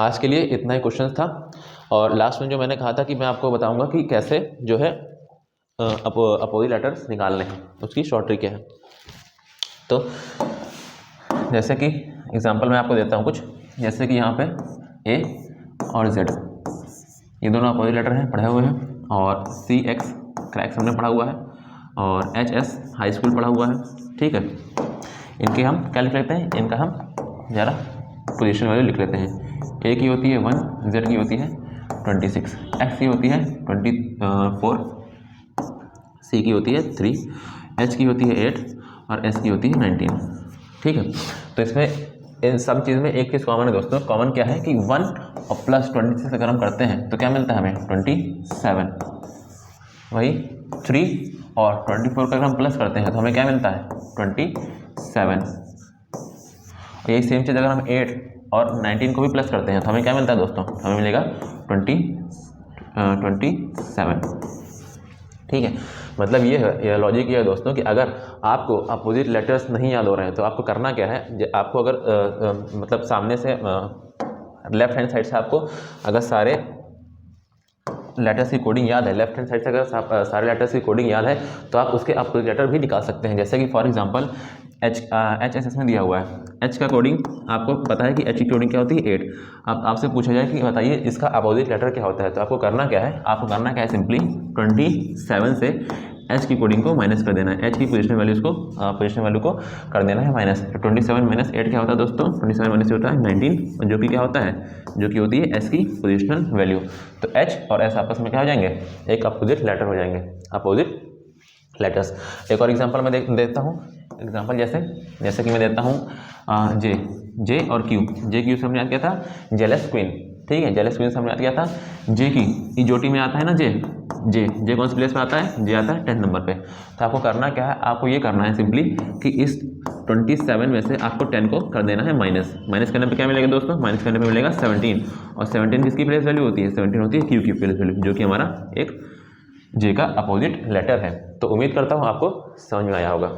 [SPEAKER 1] आज के लिए इतना ही क्वेश्चन था। और लास्ट में जो मैंने कहा था कि मैं आपको बताऊंगा कि कैसे जो है अपोजिट लेटर्स निकालने हैं, उसकी शॉर्ट ट्रिक क्या है। तो जैसे कि एग्जांपल मैं आपको देता हूं कुछ, जैसे कि यहाँ पे A और Z ये दोनों अपोजिट लेटर हैं, पढ़े हुए हैं, और CX क्रैक्स हमने पढ़ा हुआ है, और HS हाई स्कूल पढ़ा हुआ है। ठीक है, इनके हम क्या लिख लेते हैं, इनका हम ज़रा पोजीशन वैल्यू लिख लेते हैं। A की होती है 1, Z की होती है 26, X की होती है 24, C की होती है 3, H की होती है 8, और S की होती है 19। ठीक है, तो इसमें इन सब चीज़ में एक चीज़ कॉमन है दोस्तों। कॉमन क्या है कि 1 और + 26 अगर हम करते हैं तो क्या मिलता है हमें, 27। वही 3 और 24 का अगर हम प्लस करते हैं तो हमें क्या मिलता है, 27। यही सेम चीज़ अगर हम 8 और 19 को भी प्लस करते हैं तो हमें क्या मिलता है दोस्तों, हमें मिलेगा 27। ठीक है, मतलब ये लॉजिक ये है दोस्तों कि अगर आपको अपोजिट लेटर्स नहीं याद हो रहे हैं तो आपको करना क्या है, आपको अगर मतलब सामने से लेफ्ट हैंड साइड से आपको अगर सारे लेटर्स की कोडिंग याद है, लेफ्ट हैंड साइड से अगर सारे लेटर्स की कोडिंग याद है तो आप उसके अपोजिट लेटर भी निकाल सकते हैं। जैसे कि फॉर एग्जांपल HSS में दिया हुआ है, H का कोडिंग आपको पता है कि H की कोडिंग क्या होती है 8। अब आपसे पूछा जाए कि बताइए इसका अपोजिट लेटर क्या होता है, तो आपको करना क्या है, सिंपली 27 से H की कोडिंग को माइनस कर देना है, H की पोजीशन वैल्यू को कर देना है माइनस। 27 - 8 क्या होता है दोस्तों, 27 - 8 होता है 19, जो कि क्या होता है, जो कि होती है S की पोजिशनल वैल्यू। तो H और S आपस में क्या हो जाएंगे, एक अपोजिट लेटर हो जाएंगे, अपोजिट लेटर्स। एक और एग्जांपल मैं देता हूँ, एग्जांपल जैसे कि मैं देता हूँ J और Q से हमने याद किया था जेलस क्वीन। ठीक है, जेलस क्वीन से हमने याद किया था J की इजोटी में आता है ना, J कौन से प्लेस पे आता है, J आता है 10th नंबर पे। तो आपको करना क्या है, आपको ये करना है सिंपली कि इस 27 में से आपको 10 को कर देना है माइनस करने पे क्या मिलेगा दोस्तों, माइनस करने पे मिलेगा 17, और 17 किसकी प्लेस वैल्यू होती है, 17 होती है Q की प्लेस वैल्यू, जो कि हमारा एक J का अपोजिट लेटर है। तो उम्मीद करता हूँ आपको समझ में आया होगा,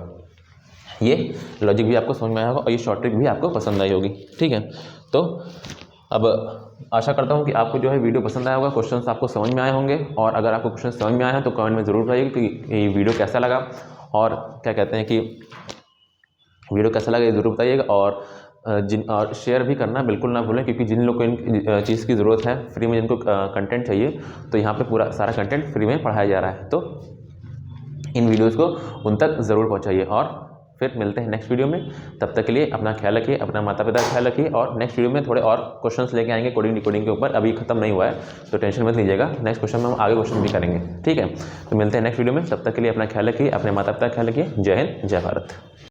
[SPEAKER 1] ये लॉजिक भी आपको समझ में आया होगा, और ये शॉर्ट ट्रिक भी आपको पसंद आई होगी। ठीक है, तो अब आशा करता हूँ कि आपको जो है वीडियो पसंद आया होगा, क्वेश्चंस आपको समझ में आए होंगे, और अगर आपको क्वेश्चन समझ में आया है तो कमेंट में ज़रूर बताइए कि ये वीडियो कैसा लगा, और क्या कहते हैं कि वीडियो कैसा लगा ये ज़रूर बताइएगा। और जिन और शेयर भी करना बिल्कुल ना भूलें, क्योंकि जिन लोग को इन चीज़ की ज़रूरत है, फ्री में जिनको कंटेंट चाहिए, तो यहाँ पे पूरा सारा कंटेंट फ्री में पढ़ाया जा रहा है। तो इन वीडियोज़ को उन तक ज़रूर पहुँचाइए। और फिर मिलते हैं नेक्स्ट वीडियो में। तब तक के लिए अपना ख्याल रखिए, अपना माता पिता का ख्याल रखिए, और नेक्स्ट वीडियो में थोड़े और क्वेश्चंस लेके आएंगे कोडिंग डिकोडिंग के ऊपर। अभी खत्म नहीं हुआ है तो टेंशन मत लीजिएगा, नेक्स्ट क्वेश्चन में हम आगे क्वेश्चन भी करेंगे, ठीक है। तो मिलते हैं नेक्स्ट वीडियो में, तब तक के लिए अपना ख्याल रखिए, अपने माता पिता का ख्याल रखिए। जय हिंद, जय भारत।